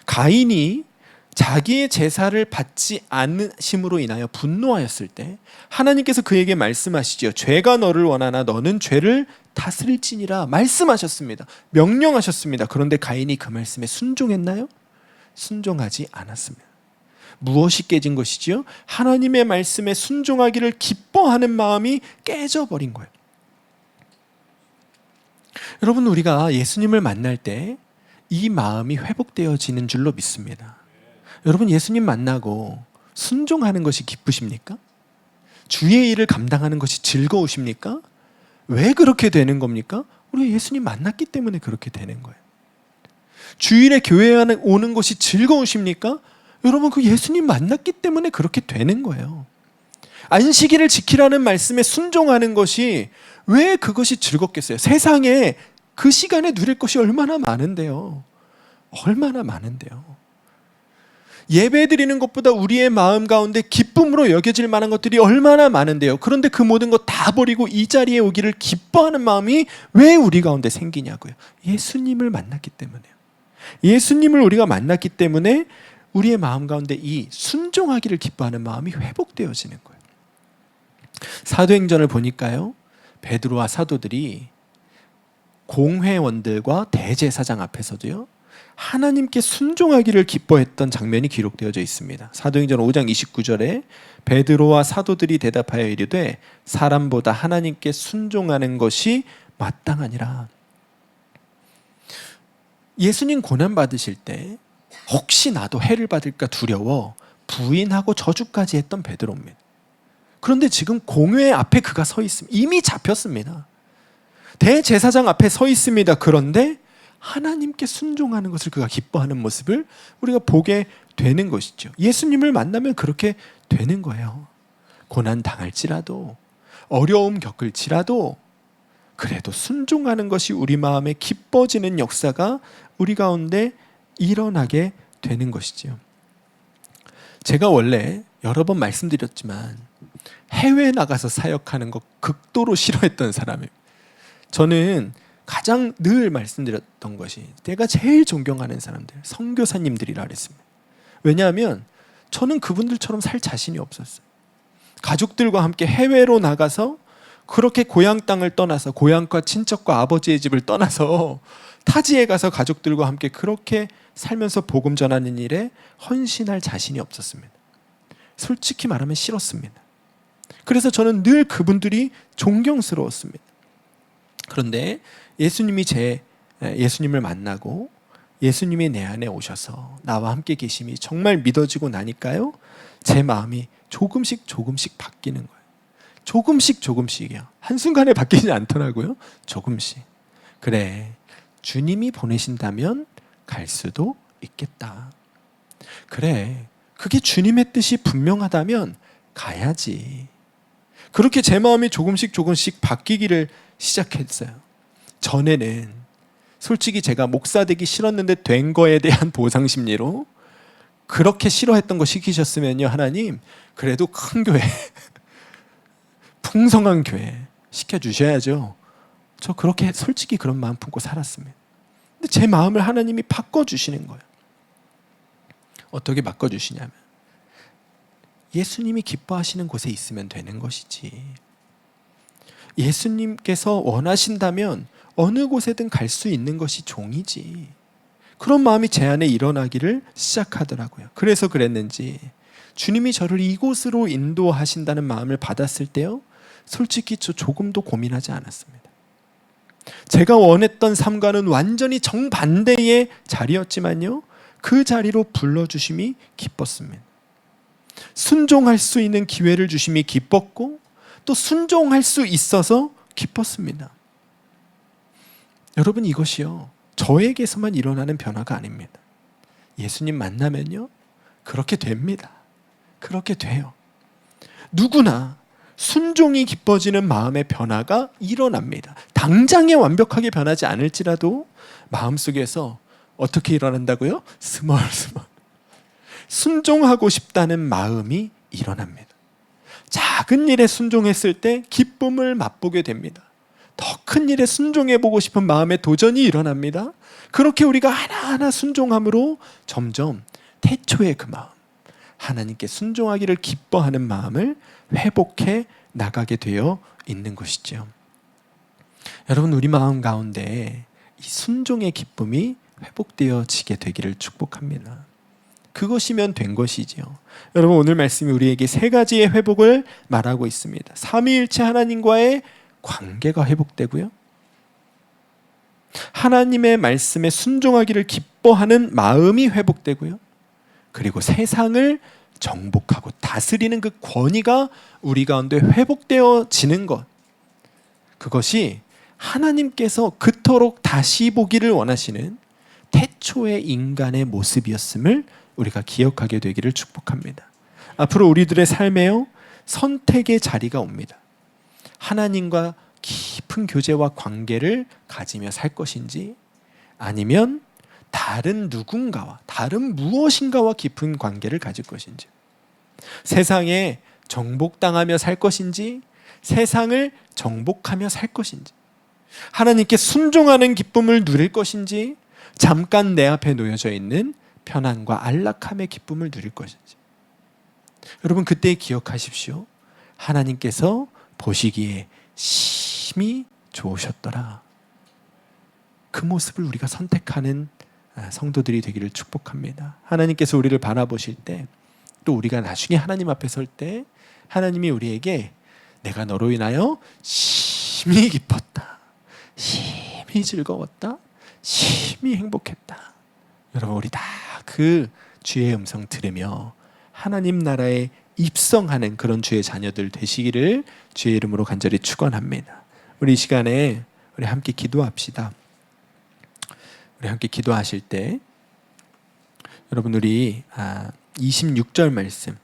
가인이 자기의 제사를 받지 않으심으로 인하여 분노하였을 때 하나님께서 그에게 말씀하시죠. 죄가 너를 원하나 너는 죄를 다스릴지니라 말씀하셨습니다. 명령하셨습니다. 그런데 가인이 그 말씀에 순종했나요? 순종하지 않았습니다. 무엇이 깨진 것이지요? 하나님의 말씀에 순종하기를 기뻐하는 마음이 깨져버린 거예요. 여러분, 우리가 예수님을 만날 때 이 마음이 회복되어지는 줄로 믿습니다. 여러분, 예수님 만나고 순종하는 것이 기쁘십니까? 주의 일을 감당하는 것이 즐거우십니까? 왜 그렇게 되는 겁니까? 우리가 예수님 만났기 때문에 그렇게 되는 거예요. 주일에 교회에 오는 것이 즐거우십니까? 여러분, 그 예수님 만났기 때문에 그렇게 되는 거예요. 안식일을 지키라는 말씀에 순종하는 것이 왜 그것이 즐겁겠어요? 세상에 그 시간에 누릴 것이 얼마나 많은데요. 얼마나 많은데요. 예배 드리는 것보다 우리의 마음 가운데 기쁨으로 여겨질 만한 것들이 얼마나 많은데요. 그런데 그 모든 것 다 버리고 이 자리에 오기를 기뻐하는 마음이 왜 우리 가운데 생기냐고요. 예수님을 만났기 때문에요. 예수님을 우리가 만났기 때문에 우리의 마음 가운데 이 순종하기를 기뻐하는 마음이 회복되어지는 거예요. 사도행전을 보니까요, 베드로와 사도들이 공회원들과 대제사장 앞에서도요, 하나님께 순종하기를 기뻐했던 장면이 기록되어져 있습니다. 사도행전 5장 29절에 베드로와 사도들이 대답하여 이르되 사람보다 하나님께 순종하는 것이 마땅하니라. 예수님 고난 받으실 때 혹시 나도 해를 받을까 두려워 부인하고 저주까지 했던 베드로입니다. 그런데 지금 공회 앞에 그가 서 있습니다. 이미 잡혔습니다. 대제사장 앞에 서 있습니다. 그런데 하나님께 순종하는 것을 그가 기뻐하는 모습을 우리가 보게 되는 것이죠. 예수님을 만나면 그렇게 되는 거예요. 고난 당할지라도, 어려움 겪을지라도 그래도 순종하는 것이 우리 마음에 기뻐지는 역사가 우리 가운데 일어나게 되는 것이지요. 제가 원래 여러 번 말씀드렸지만 해외에 나가서 사역하는 거 극도로 싫어했던 사람이에요. 저는 가장 늘 말씀드렸던 것이 내가 제일 존경하는 사람들, 선교사님들이라 그랬습니다. 왜냐하면 저는 그분들처럼 살 자신이 없었어요. 가족들과 함께 해외로 나가서 그렇게 고향 땅을 떠나서 고향과 친척과 아버지의 집을 떠나서 타지에 가서 가족들과 함께 그렇게 살면서 복음 전하는 일에 헌신할 자신이 없었습니다. 솔직히 말하면 싫었습니다. 그래서 저는 늘 그분들이 존경스러웠습니다. 그런데 예수님을 만나고 예수님이 내 안에 오셔서 나와 함께 계심이 정말 믿어지고 나니까요, 제 마음이 조금씩 바뀌는 거예요. 조금씩이요. 한순간에 바뀌지 않더라고요. 조금씩. 그래, 주님이 보내신다면 갈 수도 있겠다. 그래, 그게 주님의 뜻이 분명하다면 가야지. 그렇게 제 마음이 조금씩 바뀌기를 시작했어요. 전에는 솔직히 제가 목사 되기 싫었는데 된 거에 대한 보상 심리로 그렇게 싫어했던 거 시키셨으면요, 하나님 그래도 큰 교회 풍성한 교회 시켜주셔야죠. 저 그렇게 솔직히 그런 마음 품고 살았습니다. 근데 제 마음을 하나님이 바꿔주시는 거예요. 어떻게 바꿔주시냐면 예수님이 기뻐하시는 곳에 있으면 되는 것이지, 예수님께서 원하신다면 어느 곳에든 갈 수 있는 것이 종이지, 그런 마음이 제 안에 일어나기를 시작하더라고요. 그래서 그랬는지 주님이 저를 이곳으로 인도하신다는 마음을 받았을 때요, 솔직히 저 조금도 고민하지 않았습니다. 제가 원했던 삶과는 완전히 정반대의 자리였지만요, 그 자리로 불러주심이 기뻤습니다. 순종할 수 있는 기회를 주심이 기뻤고 또 순종할 수 있어서 기뻤습니다. 여러분, 이것이요 저에게서만 일어나는 변화가 아닙니다. 예수님 만나면요 그렇게 됩니다. 그렇게 돼요. 누구나 순종이 기뻐지는 마음의 변화가 일어납니다. 당장에 완벽하게 변하지 않을지라도 마음속에서 어떻게 일어난다고요? 스멀스멀 순종하고 싶다는 마음이 일어납니다. 작은 일에 순종했을 때 기쁨을 맛보게 됩니다. 더 큰 일에 순종해보고 싶은 마음의 도전이 일어납니다. 그렇게 우리가 하나하나 순종함으로 점점 태초의 그 마음, 하나님께 순종하기를 기뻐하는 마음을 회복해 나가게 되어 있는 것이죠. 여러분, 우리 마음 가운데 이 순종의 기쁨이 회복되어지게 되기를 축복합니다. 그것이면 된 것이지요. 여러분, 오늘 말씀이 우리에게 세 가지의 회복을 말하고 있습니다. 삼위일체 하나님과의 관계가 회복되고요, 하나님의 말씀에 순종하기를 기뻐하는 마음이 회복되고요, 그리고 세상을 정복하고 다스리는 그 권위가 우리 가운데 회복되어지는 것, 그것이 하나님께서 그토록 다시 보기를 원하시는 태초의 인간의 모습이었음을 우리가 기억하게 되기를 축복합니다. 앞으로 우리들의 삶에요, 선택의 자리가 옵니다. 하나님과 깊은 교제와 관계를 가지며 살 것인지, 아니면 다른 누군가와, 다른 무엇인가와 깊은 관계를 가질 것인지, 세상에 정복당하며 살 것인지, 세상을 정복하며 살 것인지, 하나님께 순종하는 기쁨을 누릴 것인지, 잠깐 내 앞에 놓여져 있는 편안과 안락함의 기쁨을 누릴 것인지. 여러분, 그때 기억하십시오. 하나님께서 보시기에 심히 좋으셨더라. 그 모습을 우리가 선택하는 성도들이 되기를 축복합니다. 하나님께서 우리를 바라보실 때, 또 우리가 나중에 하나님 앞에 설 때 하나님이 우리에게 내가 너로 인하여 심히 기뻤다, 심히 즐거웠다, 심히 행복했다. 여러분, 우리 다 그 주의 음성 들으며 하나님 나라에 입성하는 그런 주의 자녀들 되시기를 주의 이름으로 간절히 축원합니다. 우리 이 시간에 우리 함께 기도합시다. 우리 함께 기도하실 때 여러분, 우리 26절 말씀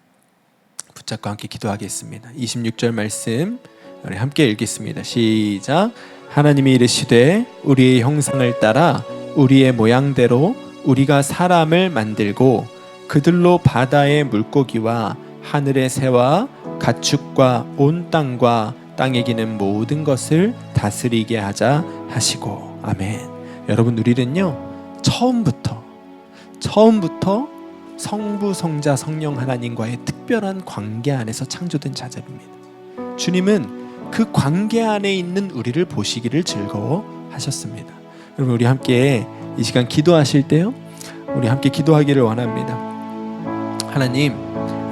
붙잡고 함께 기도하겠습니다. 26절 말씀 우리 함께 읽겠습니다. 시작. 하나님이 이르시되 우리의 형상을 따라 우리의 모양대로 우리가 사람을 만들고 그들로 바다의 물고기와 하늘의 새와 가축과 온 땅과 땅에 기는 모든 것을 다스리게 하자 하시고. 아멘. 여러분, 우리는요, 처음부터 성부, 성자, 성령 하나님과의 특별한 관계 안에서 창조된 자들입니다. 주님은 그 관계 안에 있는 우리를 보시기를 즐거워하셨습니다. 여러분, 우리 함께 이 시간 기도하실 때요, 우리 함께 기도하기를 원합니다. 하나님,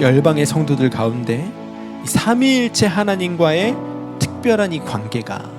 열방의 성도들 가운데 이 삼위일체 하나님과의 특별한 이 관계가,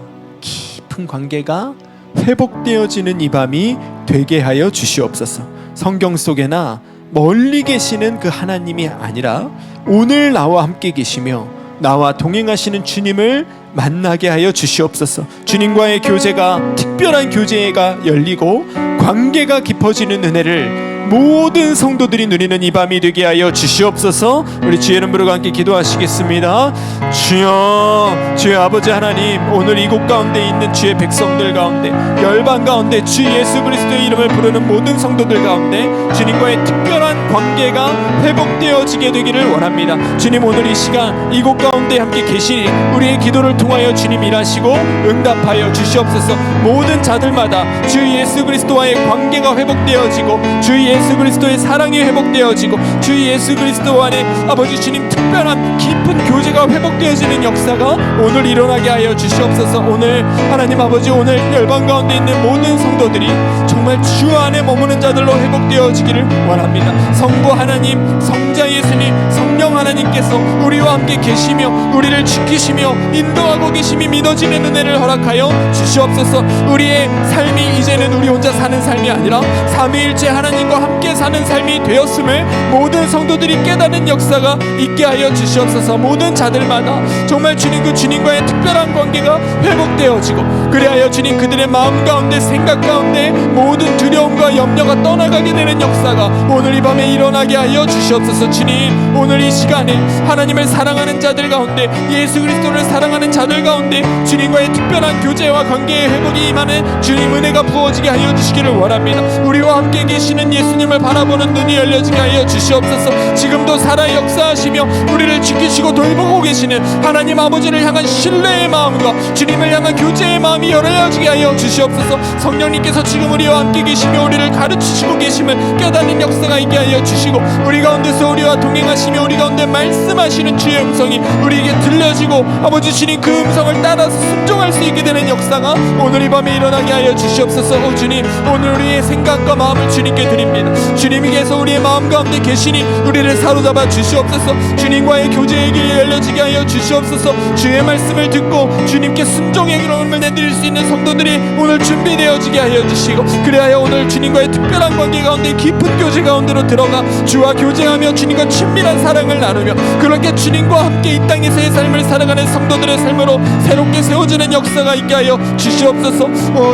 깊은 관계가 회복되어지는 이 밤이 되게 하여 주시옵소서. 성경 속에나 멀리 계시는 그 하나님이 아니라 오늘 나와 함께 계시며 나와 동행하시는 주님을 만나게 하여 주시옵소서. 주님과의 교제가, 특별한 교제가 열리고 관계가 깊어지는 은혜를 모든 성도들이 누리는 이 밤이 되게 하여 주시옵소서. 우리 주의 이름으로 함께 기도하시겠습니다. 주여, 주의 아버지 하나님, 오늘 이곳 가운데 있는 주의 백성들 가운데, 열방 가운데 주 예수 그리스도의 이름을 부르는 모든 성도들 가운데 주님과의 특별한 관계가 회복되어지게 되기를 원합니다. 주님, 오늘 이 시간 이곳 가운데 함께 계시니 우리의 기도를 통하여 주님 일하시고 응답하여 주시옵소서. 모든 자들마다 주 예수 그리스도와의 관계가 회복되어지고 주 예수 그리스도의 사랑이 회복되어지고 주 예수 그리스도 안에 아버지 주님 특별한 깊은 교제가 회복되어지는 역사가 오늘 일어나게 하여 주시옵소서. 오늘 하나님 아버지, 오늘 열방 가운데 있는 모든 성도들이 정말 주 안에 머무는 자들로 회복되어지기를 원합니다. 성부 하나님, 성자 예수님, 성령 하나님께서 우리와 함께 계시며 우리를 지키시며 인도하고 계심이 믿어지는 은혜를 허락하여 주시옵소서. 우리의 삶이 이제는 우리 혼자 사는 삶이 아니라 삼위일체 하나님과 함께 사는 삶이 되었음을 모든 성도들이 깨닫는 역사가 있게 하여 주시옵소서. 모든 자들마다 정말 주님, 그 주님과의 특별한 관계가 회복되어지고 그리하여 주님 그들의 마음 가운데, 생각 가운데 모든 두려움과 염려가 떠나가게 되는 역사가 오늘 이 밤에 일어나게 하여 주시옵소서. 주님, 오늘 이 시간에 하나님을 사랑하는 자들 가운데, 예수 그리스도를 사랑하는 자들 가운데 주님과의 특별한 교제와 관계의 회복이 임하는 주님 은혜가 부어지게 하여 주시기를 원합니다. 우리와 함께 계시는 예수님을 바라보는 눈이 열려지게 하여 주시옵소서. 지금도 살아 역사하시며 우리를 지키시고 돌보고 계시는 하나님 아버지를 향한 신뢰의 마음과 주님을 향한 교제의 마음이 열려지게 하여 주시옵소서. 성령님께서 지금 우리와 우리와 함께 계시며 우리를 가르치시고 계심을 깨닫는 역사가 있게 하여 주시고, 우리 가운데서 우리와 동행하시며 우리 가운데 말씀하시는 주의 음성이 우리에게 들려지고 아버지 주님 그 음성을 따라서 순종할 수 있게 되는 역사가 오늘 이 밤에 일어나게 하여 주시옵소서. 주님, 오늘 우리의 생각과 마음을 주님께 드립니다. 주님께서 우리의 마음 가운데 계시니 우리를 사로잡아 주시옵소서. 주님과의 교제의 길이 열려지게 하여 주시옵소서. 주의 말씀을 듣고 주님께 순종의 기름을 내드릴 수 있는 성도들이 오늘 준비되어지게 하여 주시고, 그래야 오늘 주님과의 특별한 관계 가운데 깊은 교제 가운데로 들어가 주와 교제하며 주님과 친밀한 사랑을 나누며 그렇게 주님과 함께 이 땅에서의 삶을 살아가는 성도들의 삶으로 새롭게 세워지는 역사가 있게 하여 주시옵소서.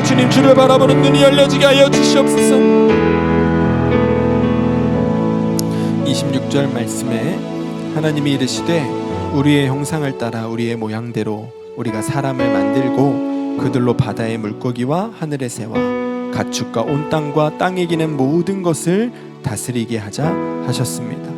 주님, 주를 바라보는 눈이 열려지게 하여 주시옵소서. 26절 말씀에 하나님이 이르시되 우리의 형상을 따라 우리의 모양대로 우리가 사람을 만들고 그들로 바다의 물고기와 하늘의 새와 가축과 온 땅과 땅에 기는 모든 것을 다스리게 하자 하셨습니다.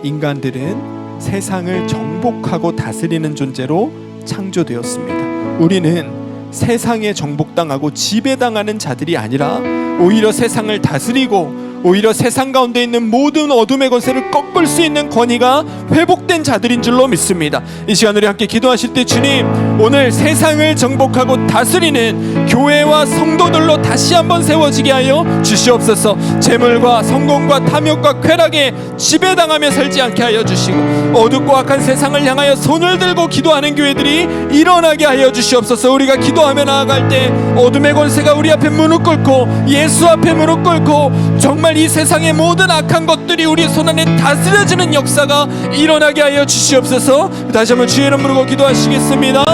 인간들은 세상을 정복하고 다스리는 존재로 창조되었습니다. 우리는 세상에 정복당하고 지배당하는 자들이 아니라 오히려 세상을 다스리고 오히려 세상 가운데 있는 모든 어둠의 권세를 꺾을 수 있는 권위가 회복된 자들인 줄로 믿습니다. 이 시간 우리 함께 기도하실 때, 주님, 오늘 세상을 정복하고 다스리는 교회와 성도들로 다시 한번 세워지게 하여 주시옵소서. 재물과 성공과 탐욕과 쾌락에 지배당하며 살지 않게 하여 주시고, 어둡고 악한 세상을 향하여 손을 들고 기도하는 교회들이 일어나게 하여 주시옵소서. 우리가 기도하며 나아갈 때 어둠의 권세가 우리 앞에 무릎 꿇고 예수 앞에 무릎 꿇고 정말 이 세상의 모든 악한 것들이 우리 손안에 다스려지는 역사가 일어나게 하여 주시옵소서. 다시 한번 주의 이름 부르고 기도하시겠습니다.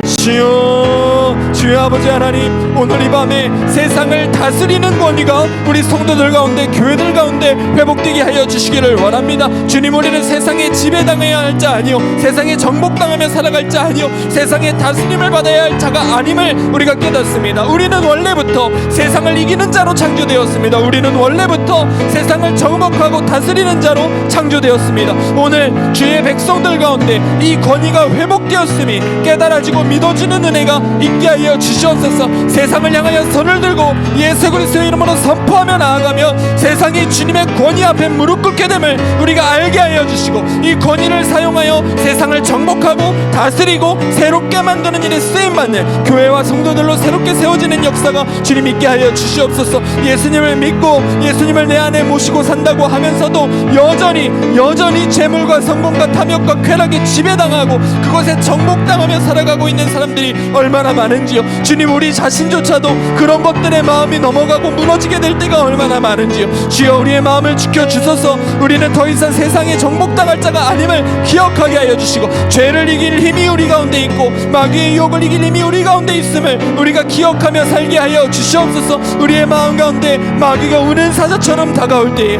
주여, 주여 아버지 하나님, 오늘 이 밤에 세상을 다스리는 권위가 우리 성도들 가운데 교회들 가운데 회복되게 하여 주시기를 원합니다. 주님, 우리는 세상에 지배당해야 할 자 아니요 세상에 정복당하며 살아갈 자 아니요 세상의 다스림을 받아야 할 자가 아님을 우리가 깨닫습니다. 우리는 원래부터 세상을 이기는 자로 창조되었습니다. 우리는 원래부터 세상을 정복하고 다스리는 자로 창조되었습니다. 오늘 주의 백성들 가운데 이 권위가 회복되었음이 깨달아지고 믿어지는 은혜가 있게 하여 주시옵소서. 세상을 향하여 손을 들고 예수 그리스도의 이름으로 선포하며 나아가며 세상이 주님의 권위 앞에 무릎 꿇게 됨을 우리가 알게 하여 주시고, 이 권위를 사용하여 세상을 정복하고 다스리고 새롭게 만드는 일에 쓰임받는 교회와 성도들로 새롭게 세워지는 역사가 주님 있게 하여 주시옵소서. 예수님을 믿고 예수님을 내 안에 모시고 산다고 하면서도 여전히 재물과 성공과 탐욕과 쾌락에 지배당하고 그것에 정복당하며 살아가고 있는 사람들이 얼마나 많은지요. 주님, 우리 자신조차도 그런 것들에 마음이 넘어가고 무너지게 될 때가 얼마나 많은지요. 주여, 우리의 마음을 지켜주소서. 우리는 더 이상 세상에 정복당할 자가 아님을 기억하게 하여 주시고, 죄를 이길 힘이 우리 가운데 있고 마귀의 유혹을 이길 힘이 우리 가운데 있음을 우리가 기억하며 살게 하여 주시옵소서. 우리의 마음 가운데 마귀가 우는 사자처럼 다가올 때에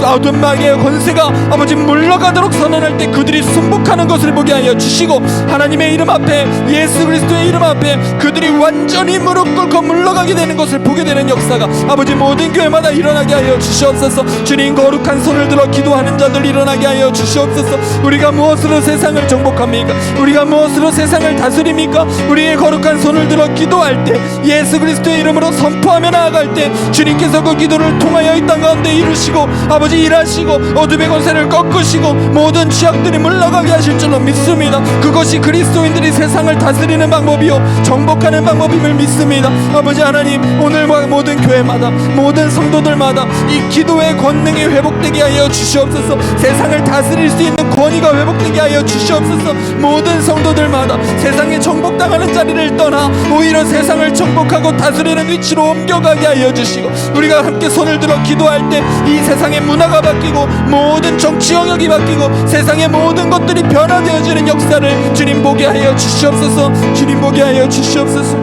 어둠 마귀의 권세가 아버지 물러가도록 선언할 때 그들이 순복하는 것을 보게 하여 주시고, 하나님의 이름 앞에 예수 그리스도의 이름 앞에 그들이 완전히 무릎 꿇고 물러가게 되는 것을 보게 되는 역사가 아버지 모든 교회마다 일어나게 하여 주시옵소서. 주님, 거룩한 손을 들어 기도하는 자들 일어나게 하여 주시옵소서. 우리가 무엇으로 세상을 정복합니까? 우리가 무엇으로 세상을 다스립니까? 우리의 거룩한 손을 들어 기도할 때, 예수 그리스도의 이름으로 선포하며 나아갈 때 주님께서 그 기도를 통하여 이 땅 가운데 이루시고 아버지 일하시고 어둠의 권세를 꺾으시고 모든 죄악들이 물러가게 하실 줄로 믿습니다. 그것이 그리스도인들이 세상을 다스리는 방법이요 정복하는 방법임을 믿습니다. 아버지 하나님, 오늘 모든 교회마다 모든 성도들마다 이 기도의 권능이 회복되게 하여 주시옵소서. 세상을 다스릴 수 있는 권위가 회복되게 하여 주시옵소서. 모든 성도들마다 세상에 정복당하는 자리를 떠나 오히려 세상을 정복하고 다스리는 위치로 옮겨가게 하여 주시고, 우리가 함께 손을 들어 기도할 때 이 세상의 문화가 바뀌고 모든 정치 영역이 바뀌고 세상의 모든 것들이 변화되어지는 역사를 주님 보게 하여 주시옵소서. 주님 보게 하여 주시옵소서.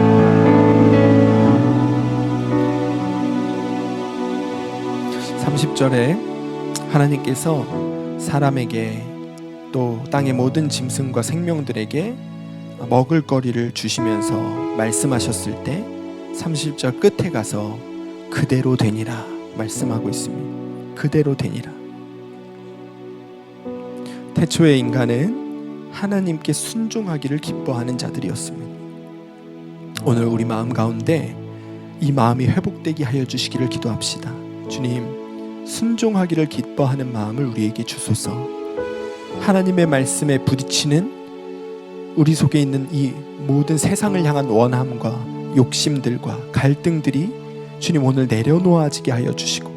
(30절에) 하나님께서 사람에게 또 땅의 모든 짐승과 생명들에게 먹을 거리를 주시면서 말씀하셨을 때 30절 끝에 가서 그대로 되니라 말씀하고 있습니다. 그대로 되니라. 태초의 인간은 하나님께 순종하기를 기뻐하는 자들이었습니다. 오늘 우리 마음 가운데 이 마음이 회복되게 하여 주시기를 기도합시다. 주님, 순종하기를 기뻐하는 마음을 우리에게 주소서. 하나님의 말씀에 부딪히는 우리 속에 있는 이 모든 세상을 향한 원함과 욕심들과 갈등들이 주님 오늘 내려놓아지게 하여 주시고,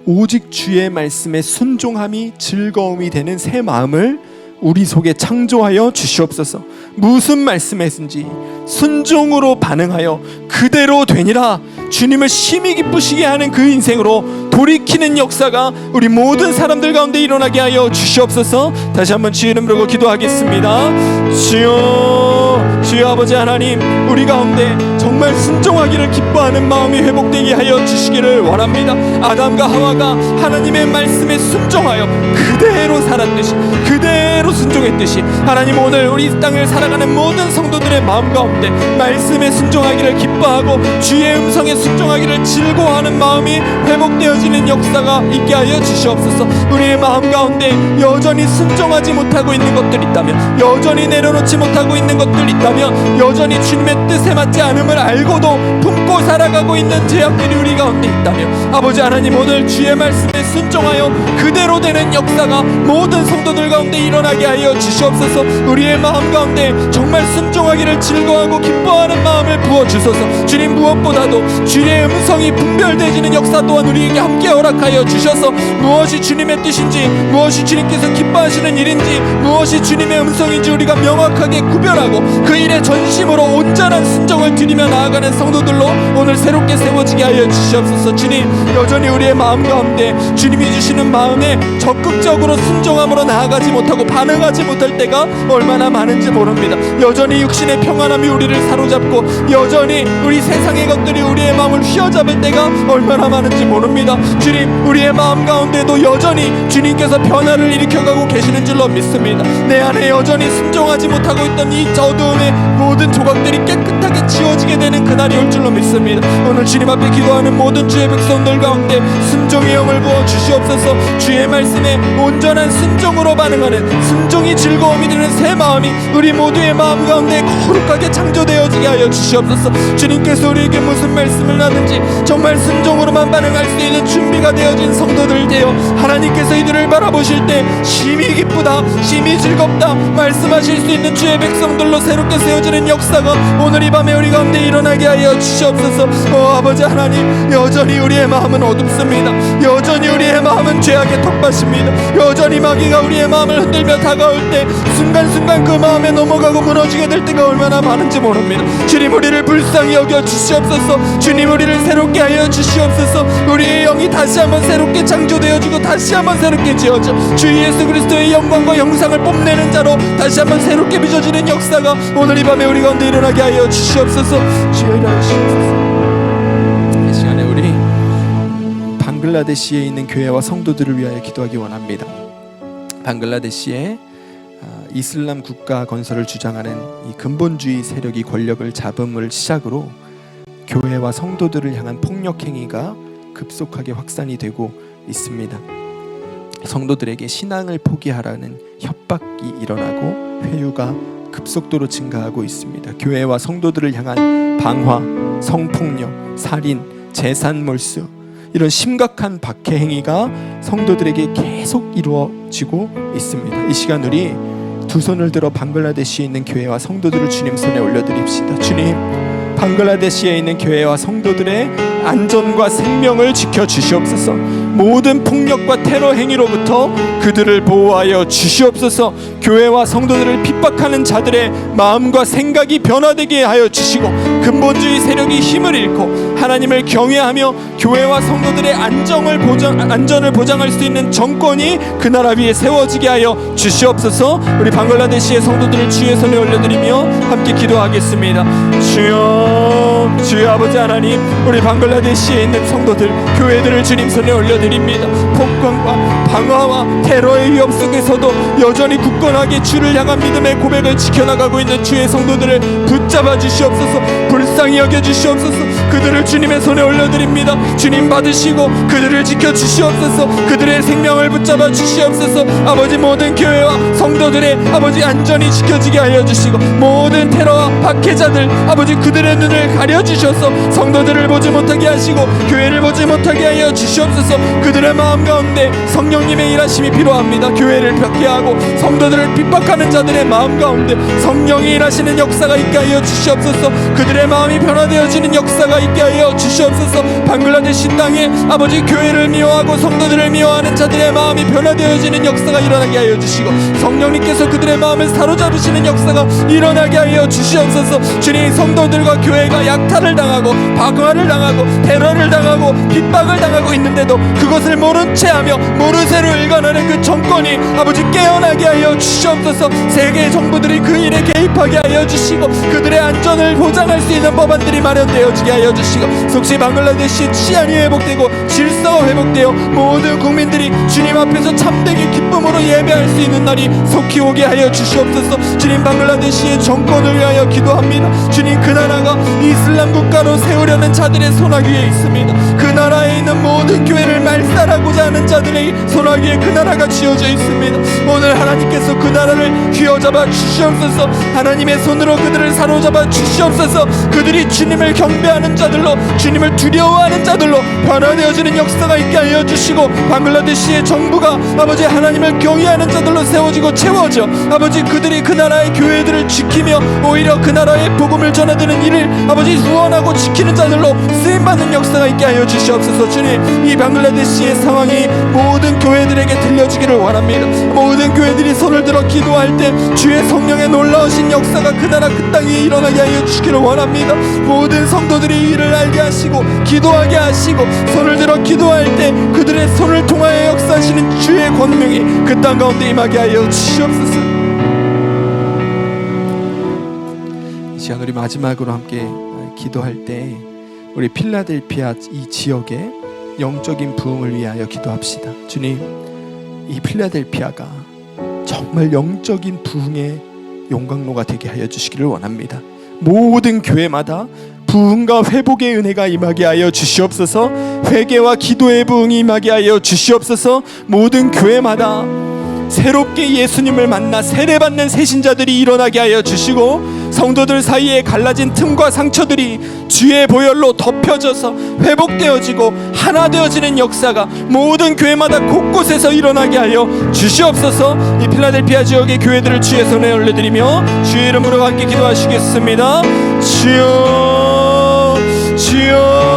오직 주의 말씀에 순종함이 즐거움이 되는 새 마음을 우리 속에 창조하여 주시옵소서. 무슨 말씀이든지 순종으로 반응하여 그대로 되니라 주님을 심히 기쁘시게 하는 그 인생으로 돌이키는 역사가 우리 모든 사람들 가운데 일어나게 하여 주시옵소서. 다시 한번 주의 이름으로 기도하겠습니다. 주여, 주여 아버지 하나님, 우리 가운데 정말 순종하기를 기뻐하는 마음이 회복되게 하여 주시기를 원합니다. 아담과 하와가 하나님의 말씀에 순종하여 그대로 살았듯이, 그대로 순종했듯이, 하나님 오늘 우리 땅을 살아가는 모든 성도들의 마음 가운데 말씀에 순종하기를 기뻐하고 주의 음성에 순종하기를 즐거워하는 마음이 회복되어지는 역사가 있게 하여 주시옵소서. 우리의 마음 가운데 여전히 순종하지 못하고 있는 것들이 있다면, 여전히 내려놓지 못하고 있는 것들이 있다면, 여전히 주님의 뜻에 맞지 않음을 알고도 품고 살아가고 있는 죄악들이 우리 가운데 있다면, 아버지 하나님 오늘 주의 말씀에 순종하여 그대로 되는 역사가 모든 성도들 가운데 일어나게 하여 주시옵소서. 우리의 마음 가운데 정말 순종하기를 즐거워하고 기뻐하는 마음을 부어주소서. 주님, 무엇보다도 주의 음성이 분별되지는 역사 또한 우리에게 함께 허락하여 주셔서 무엇이 주님의 뜻인지, 무엇이 주님께서 기뻐하시는 일인지, 무엇이 주님의 음성인지 우리가 명확하게 구별하고 그 일에 전심으로 온전한 순종을 드리며 나아가는 성도들로 오늘 새롭게 세워지게 하여 주시옵소서. 주님, 여전히 우리의 마음 가운데 주님이 주시는 마음에 적극적으로 순종함으로 나아가지 못하고 반응하지 못할 때가 얼마나 많은지 모릅니다. 여전히 육신의 평안함이 우리를 사로잡고 여전히 우리 세상의 것들이 우리의 마음을 휘어잡을 때가 얼마나 많은지 모릅니다. 주님, 우리의 마음 가운데도 여전히 주님께서 변화를 일으켜가고 계시는 줄로 믿습니다. 내 안에 여전히 순종하지 못하고 있던 이 어두움의 모든 조각들이 깨끗하게 지워지게 되는 그날이 올 줄로 믿습니다. 오늘 주님 앞에 기도하는 모든 주의 백성들 가운데 순종의 영을 부어 주시옵소서. 주의 말씀에 온전한 순종으로 반응하는 순종이 즐거움이 되는 새 마음이 우리 모두의 마음 가운데 거룩하게 창조되어지게 하여 주시옵소서. 주님께서 우리에게 무슨 말씀을 하든지 정말 순종으로만 반응할 수 있는 준비가 되어진 성도들 되어 하나님께서 이들을 바라보실 때 심히 기쁘다, 심히 즐겁다 말씀하실 수 있는 주의 백성들로 새롭게 세워지는 역사가 오늘 이 밤에 우리 가운데 일어나게 하여 주시옵소서. 아버지 하나님, 여전히 우리의 마음은 어둡습니다. 여전히 우리의 마음은 죄악에 턱받습니다. 여전히 마귀가 우리의 마음을 흔들며 다가올 때 순간순간 그 마음에 넘어가고 무너지게 될 때가 얼마나 많은지 모릅니다. 주님, 우리를 불쌍히 여겨 주시옵소서. 주님, 우리를 새롭게 하여 주시옵소서. 우리의 영이 다시 한번 새롭게 창조되어지고 다시 한번 새롭게 지어져 주 예수 그리스도의 영광과 영상을 뽐내는 자로 다시 한번 새롭게 빚어지는 역사가 오늘 이 밤에 우리 가운데 일어나게 하여 주시옵소서. 주여 일하시옵소서. 이 시간에 우리 방글라데시에 있는 교회와 성도들을 위하여 기도하기 원합니다. 방글라데시에 이슬람 국가 건설을 주장하는 이 근본주의 세력이 권력을 잡음을 시작으로 교회와 성도들을 향한 폭력 행위가 급속하게 확산이 되고 있습니다. 성도들에게 신앙을 포기하라는 협박이 일어나고 회유가 급속도로 증가하고 있습니다. 교회와 성도들을 향한 방화, 성폭력, 살인, 재산 몰수, 이런 심각한 박해 행위가 성도들에게 계속 이루어지고 있습니다. 이 시간 우리 두 손을 들어 방글라데시에 있는 교회와 성도들을 주님 손에 올려드립시다. 주님, 방글라데시에 있는 교회와 성도들의 안전과 생명을 지켜주시옵소서. 모든 폭력과 테러 행위로부터 그들을 보호하여 주시옵소서. 교회와 성도들을 핍박하는 자들의 마음과 생각이 변화되게 하여 주시고 근본주의 세력이 힘을 잃고 하나님을 경외하며 교회와 성도들의 안전을 보장할 수 있는 정권이 그 나라 위에 세워지게 하여 주시옵소서. 우리 방글라데시의 성도들을 주의 손에 올려드리며 함께 기도하겠습니다. 주여, 주여 아버지 하나님, 우리 방글라데시에 있는 성도들, 교회들을 주님 손에 올려드립니다. 폭력과 방화와 테러의 위협 속에서도 여전히 굳건하게 주를 향한 믿음의 고백을 지켜나가고 있는 주의 성도들을 붙잡아 주시옵소서. 불쌍히 여겨주시옵소서. 그들을 주님의 손에 올려드립니다. 주님 받으시고 그들을 지켜주시옵소서. 그들의 생명을 붙잡아 주시옵소서. 아버지 모든 교회와 성도들의 아버지 안전이 지켜지게 하여 주시고 모든 테러와 박해자들 아버지 그들의 눈을 가려주셔서 성도들을 보지 못하게 하시고 교회를 보지 못하게 하여 주시옵소서. 그들의 마음 가운데 성령님의 일하심이 필요합니다. 교회를 벽해하고 성도들을 핍박하는 자들의 마음 가운데 성령이 일하시는 역사가 있게 하여 주시옵소서. 그들의 마음이 변화되어지는 역사가 있게 하여 주시옵소서. 방글라데시 땅에 아버지 교회를 미워하고 성도들을 미워하는 자들의 마음이 변화되어지는 역사가 일어나게 하여 주시고 성령님께서 그들의 마음을 사로잡으시는 역사가 일어나게 하여 주시옵소서. 주님, 성도들과 교회가 약탈을 당하고 박해를 당하고 테러를 당하고 핍박을 당하고 있는데도 그것을 모른 채하며 모르쇠로 일관하는 그 정권이 아버지 깨어나게 하여 주시옵소서. 세계 정부들이 그 일에 개입하게 하여 주시고 그들의 안전을 보장할 수 있는 법안들이 마련되어지게 하여 주시고 속시 방글라데시 치안이 회복되고 질서가 회복되어 모든 국민들이 주님 앞에서 참되게 기쁨으로 예배할 수 있는 날이 속히 오게 하여 주시옵소서. 주님, 방글라데시의 정권을 위하여 기도합니다. 주님, 그 나라가 이슬람 국가로 세우려는 자들의 손아귀에 있습니다. 그 나라에 있는 모든 교회를 말살하고자 하는 자들의 손아귀에 그 나라가 쥐어져 있습니다. 오늘 하나님께서 그 나라를 휘어잡아 주시옵소서. 하나님의 손으로 그들을 사로잡아 주시옵소서. 그들이 주님을 경배하는 자들로 주님을 두려워하는 자들로 변화되어지는 역사가 있게 하여 주시고 방글라데시의 정부가 아버지 하나님을 경외하는 자들로 세워지고 채워져 아버지 그들이 그 나라의 교회들을 지키며 오히려 그 나라의 복음을 전하드는 일을 아버지 후원하고 지키는 자들로 쓰임받는 역사가 있게 하여 주시옵소서. 주님, 이 방글라데시의 상황이 모든 교회들에게 들려주기를 원합니다. 모든 교회들이 손을 들어 기도할 때 주의 성령의 놀라우신 역사가 그 나라 그 땅에 일어나게 하여 주시기를 원합니다. 모든 성도들이 이를 알게 하시고 기도하게 하시고 손을 들어 기도할 때 그들의 손을 통하여 역사하시는 주의 권능이 그 땅 가운데 임하게 하여 주시옵소서. 이 시간 우리 마지막으로 함께 기도할 때 우리 필라델피아 이 지역의 영적인 부흥을 위하여 기도합시다. 주님, 이 필라델피아가 정말 영적인 부흥의 용광로가 되게 하여 주시기를 원합니다. 모든 교회마다 부흥과 회복의 은혜가 임하게 하여 주시옵소서. 회개와 기도의 부흥이 임하게 하여 주시옵소서. 모든 교회마다 새롭게 예수님을 만나 세례받는 새신자들이 일어나게 하여 주시고 성도들 사이에 갈라진 틈과 상처들이 주의 보혈로 덮여져서 회복되어지고 하나 되어지는 역사가 모든 교회마다 곳곳에서 일어나게 하여 주시옵소서. 이 필라델피아 지역의 교회들을 주의 손에 올려드리며 주의 이름으로 함께 기도하시겠습니다. 주여, 주여.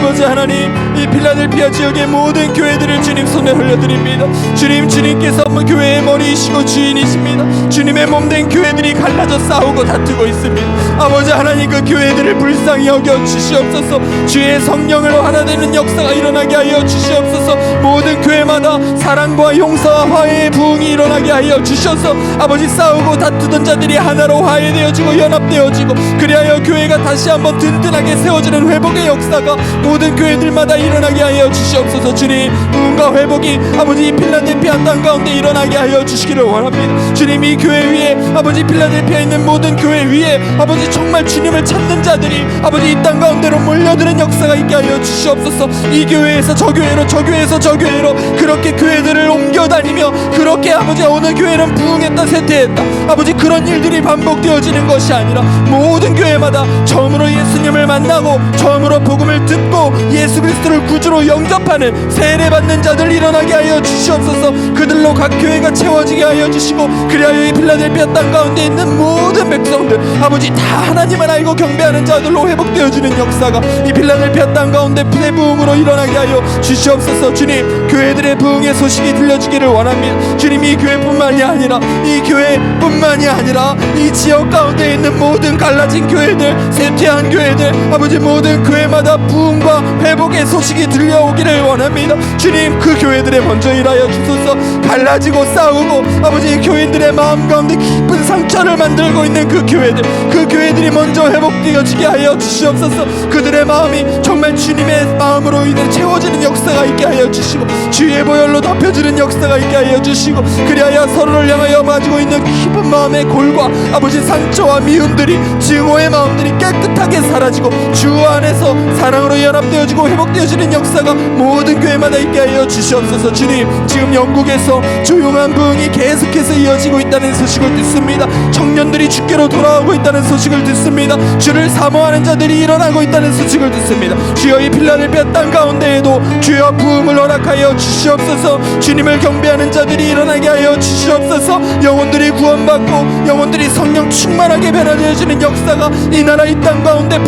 아버지 하나님, 이 필라델피아 지역의 모든 교회들을 주님 손에 올려드립니다. 주님, 주님께서 교회의 머리이시고 주인이십니다. 주님의 몸된 교회들이 갈라져 싸우고 다투고 있습니다. 아버지 하나님, 그 교회들을 불쌍히 여겨 주시옵소서. 주의 성령으로 하나 되는 역사가 일어나게 하여 주시옵소서. 모든 교회마다 사랑과 용서와 화해의 부흥이 일어나게 하여 주셔서 아버지 싸우고 다투던 자들이 하나로 화해되어지고 연합되어지고 그리하여 교회가 다시 한번 든든하게 세워지는 회복의 역사가 모든 교회들마다 일어나게 하여 주시옵소서. 주님, 부흥과 회복이 아버지 이 필라델피아 땅 가운데 일어나게 하여 주시기를 원합니다. 주님, 이 교회 위에 아버지 필라델피아에 있는 모든 교회 위에 아버지 정말 주님을 찾는 자들이 아버지 이 땅 가운데로 몰려드는 역사가 있게 하여 주시옵소서. 이 교회에서 저 교회로 저 교회에서 저 교회로 그렇게 교회들을 옮겨다니며 그렇게 아버지 어느 교회는 부흥했다 쇠퇴했다 아버지 그런 일들이 반복되어지는 것이 아니라 모든 교회마다 처음으로 예수님을 만나고 처음으로 복음을 듣고 예수 그리스도를 구주로 영접하는 세례받는 자들 일어나게 하여 주시옵소서. 그들로 각 교회가 채워지게 하여 주시고 그리하여 이 필라델피아 땅 가운데 있는 모든 백성들 아버지 다 하나님을 알고 경배하는 자들로 회복되어지는 역사가 이 필라델피아 땅 가운데 부흥으로 일어나게 하여 주시옵소서. 주님, 교회들의 부흥의 소식이 들려주기를 원합니다. 주님, 이 교회뿐만이 아니라 이 교회뿐만이 아니라 이 지역 가운데 있는 모든 갈라진 교회들, 쇠퇴한 교회들 아버지 모든 교회마다 부흥과 회복의 소식이 들려오기를 원합니다. 주님, 그 교회들에 먼저 일하여 주소서. 갈라지고 싸우고 아버지 교인들의 마음 가운데 깊은 상처를 만들고 있는 그 교회들이 먼저 회복되어지게 하여 주시옵소서. 그들의 마음이 정말 주님의 마음으로 인해 채워지는 채워주는 역사가 있게 하여 주시고 주의 보혈로 덮여주는 역사가 있게 하여 주시고 그리하여 서로를 향하여 가지고 있는 깊은 마음의 골과 아버지 상처와 미움들이 증오의 마음들이 깨끗하게 사라지고 주 안에서 사랑으로 연합되어지고 회복되어지는 역사가 모든 교회마다 있게 하여 주시옵소서. 주님, 지금 영국에서 조용한 부흥이 계속해서 이어지고 있다는 소식을 듣습니다. 청년들이 주께로 돌아오고 있다는 소식을 듣습니다. 주를 사모하는 자들이 일어나고 있다는 소식을 듣습니다. 주여, 이 필라델피아 땅 가운데에도 주여 부흥을 허락하여 주시옵소서. 주님을 경배하는 자들이 일어나게 하여 주시옵소서. 영혼들이 구원받고 영혼들이 성령 충만하게 변화되어지는 역사가 이 나라 이 땅 가운데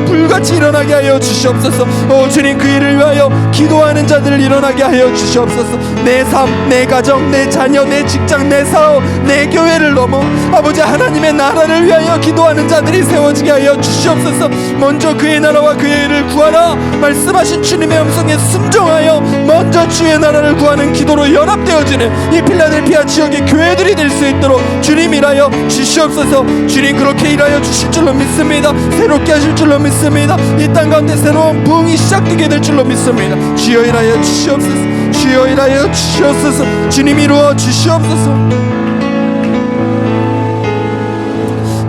불같이 일어나게 하여 주시옵소서. 주님, 그 일을 위하여 기도하는 자들을 일어나게 하여 주시옵소서. 내 삶, 내 가정, 내 자녀, 내 직장, 내 사업, 내 교회를 넘어 아버지 하나님의 나라를 위하여 기도하는 자들이 세워지게 하여 주시옵소서. 먼저 그의 나라와 그의 일을 구하라 말씀하신 주님의 음성에 순종하여 먼저 주의 나라를 구하는 기도로 연합되어지는 이 필라델피아 지역의 교회들이 될 수 있도록 주님 일하여 주시옵소서. 주님, 그렇게 일하여 주실 줄로 믿습니다. 새롭게 하실 줄로 믿습니다. 이 땅 가운데 새로운 부흥이 시작되게 될 줄로 믿습니다. 주여 일하여 주시옵소서. 주여 일하여 주시옵소서. 주님 이루어 주시옵소서.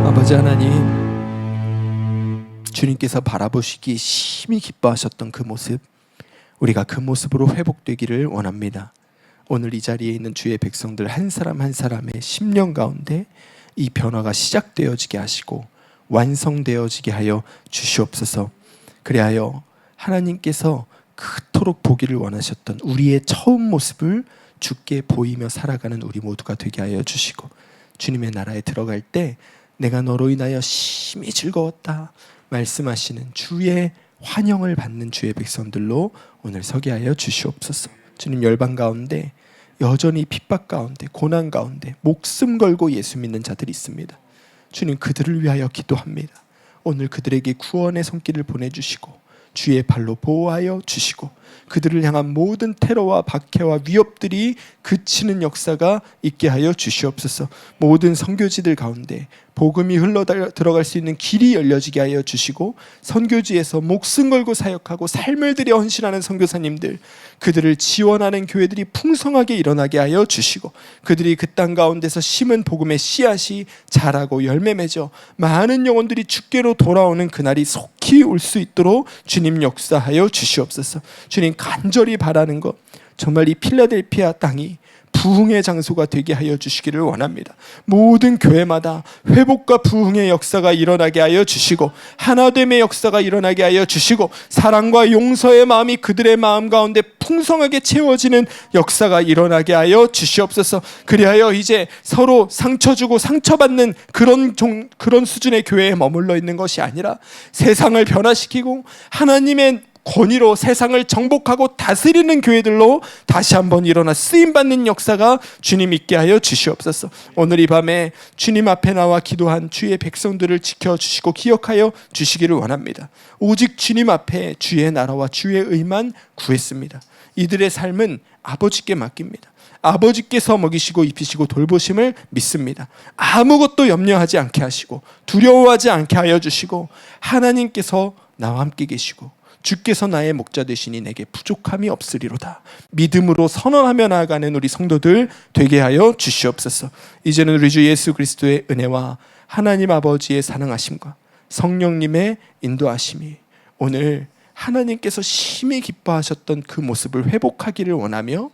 아버지 하나님, 주님께서 바라보시기에 심히 기뻐하셨던 그 모습, 우리가 그 모습으로 회복되기를 원합니다. 오늘 이 자리에 있는 주의 백성들 한 사람 한 사람의 심령 가운데 이 변화가 시작되어지게 하시고 완성되어지게 하여 주시옵소서. 그리하여 하나님께서 그토록 보기를 원하셨던 우리의 처음 모습을 주께 보이며 살아가는 우리 모두가 되게 하여 주시고, 주님의 나라에 들어갈 때 내가 너로 인하여 심히 즐거웠다 말씀하시는 주의 환영을 받는 주의 백성들로 오늘 서게 하여 주시옵소서. 주님, 열방 가운데 여전히 핍박 가운데 고난 가운데 목숨 걸고 예수 믿는 자들이 있습니다. 주님, 그들을 위하여 기도합니다. 오늘 그들에게 구원의 손길을 보내주시고 주의 발로 보호하여 주시고 그들을 향한 모든 테러와 박해와 위협들이 그치는 역사가 있게 하여 주시옵소서. 모든 선교지들 가운데 복음이 흘러 들어갈 수 있는 길이 열려지게 하여 주시고, 선교지에서 목숨 걸고 사역하고 삶을 들여 헌신하는 선교사님들, 그들을 지원하는 교회들이 풍성하게 일어나게 하여 주시고, 그들이 그 땅 가운데서 심은 복음의 씨앗이 자라고 열매 맺어 많은 영혼들이 주께로 돌아오는 그날이 속히 올 수 있도록 주님 역사하여 주시옵소서. 주님, 간절히 바라는 것, 정말 이 필라델피아 땅이 부흥의 장소가 되게 하여 주시기를 원합니다. 모든 교회마다 회복과 부흥의 역사가 일어나게 하여 주시고, 하나됨의 역사가 일어나게 하여 주시고, 사랑과 용서의 마음이 그들의 마음 가운데 풍성하게 채워지는 역사가 일어나게 하여 주시옵소서. 그리하여 이제 서로 상처 주고 상처받는 그런 수준의 교회에 머물러 있는 것이 아니라 세상을 변화시키고 하나님의 권위로 세상을 정복하고 다스리는 교회들로 다시 한번 일어나 쓰임받는 역사가 주님 있게 하여 주시옵소서. 오늘 이 밤에 주님 앞에 나와 기도한 주의 백성들을 지켜주시고 기억하여 주시기를 원합니다. 오직 주님 앞에 주의 나라와 주의 의만 구했습니다. 이들의 삶은 아버지께 맡깁니다. 아버지께서 먹이시고 입히시고 돌보심을 믿습니다. 아무것도 염려하지 않게 하시고 두려워하지 않게 하여 주시고, 하나님께서 나와 함께 계시고 주께서 나의 목자 되시니 내게 부족함이 없으리로다 믿음으로 선언하며 나아가는 우리 성도들 되게 하여 주시옵소서. 이제는 우리 주 예수 그리스도의 은혜와 하나님 아버지의 사랑하심과 성령님의 인도하심이 오늘 하나님께서 심히 기뻐하셨던 그 모습을 회복하기를 원하며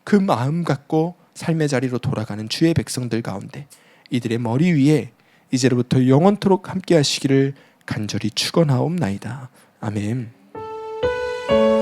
그 마음 갖고 삶의 자리로 돌아가는 주의 백성들 가운데 이들의 머리 위에 이제로부터 영원토록 함께 하시기를 간절히 축원하옵나이다. 아멘.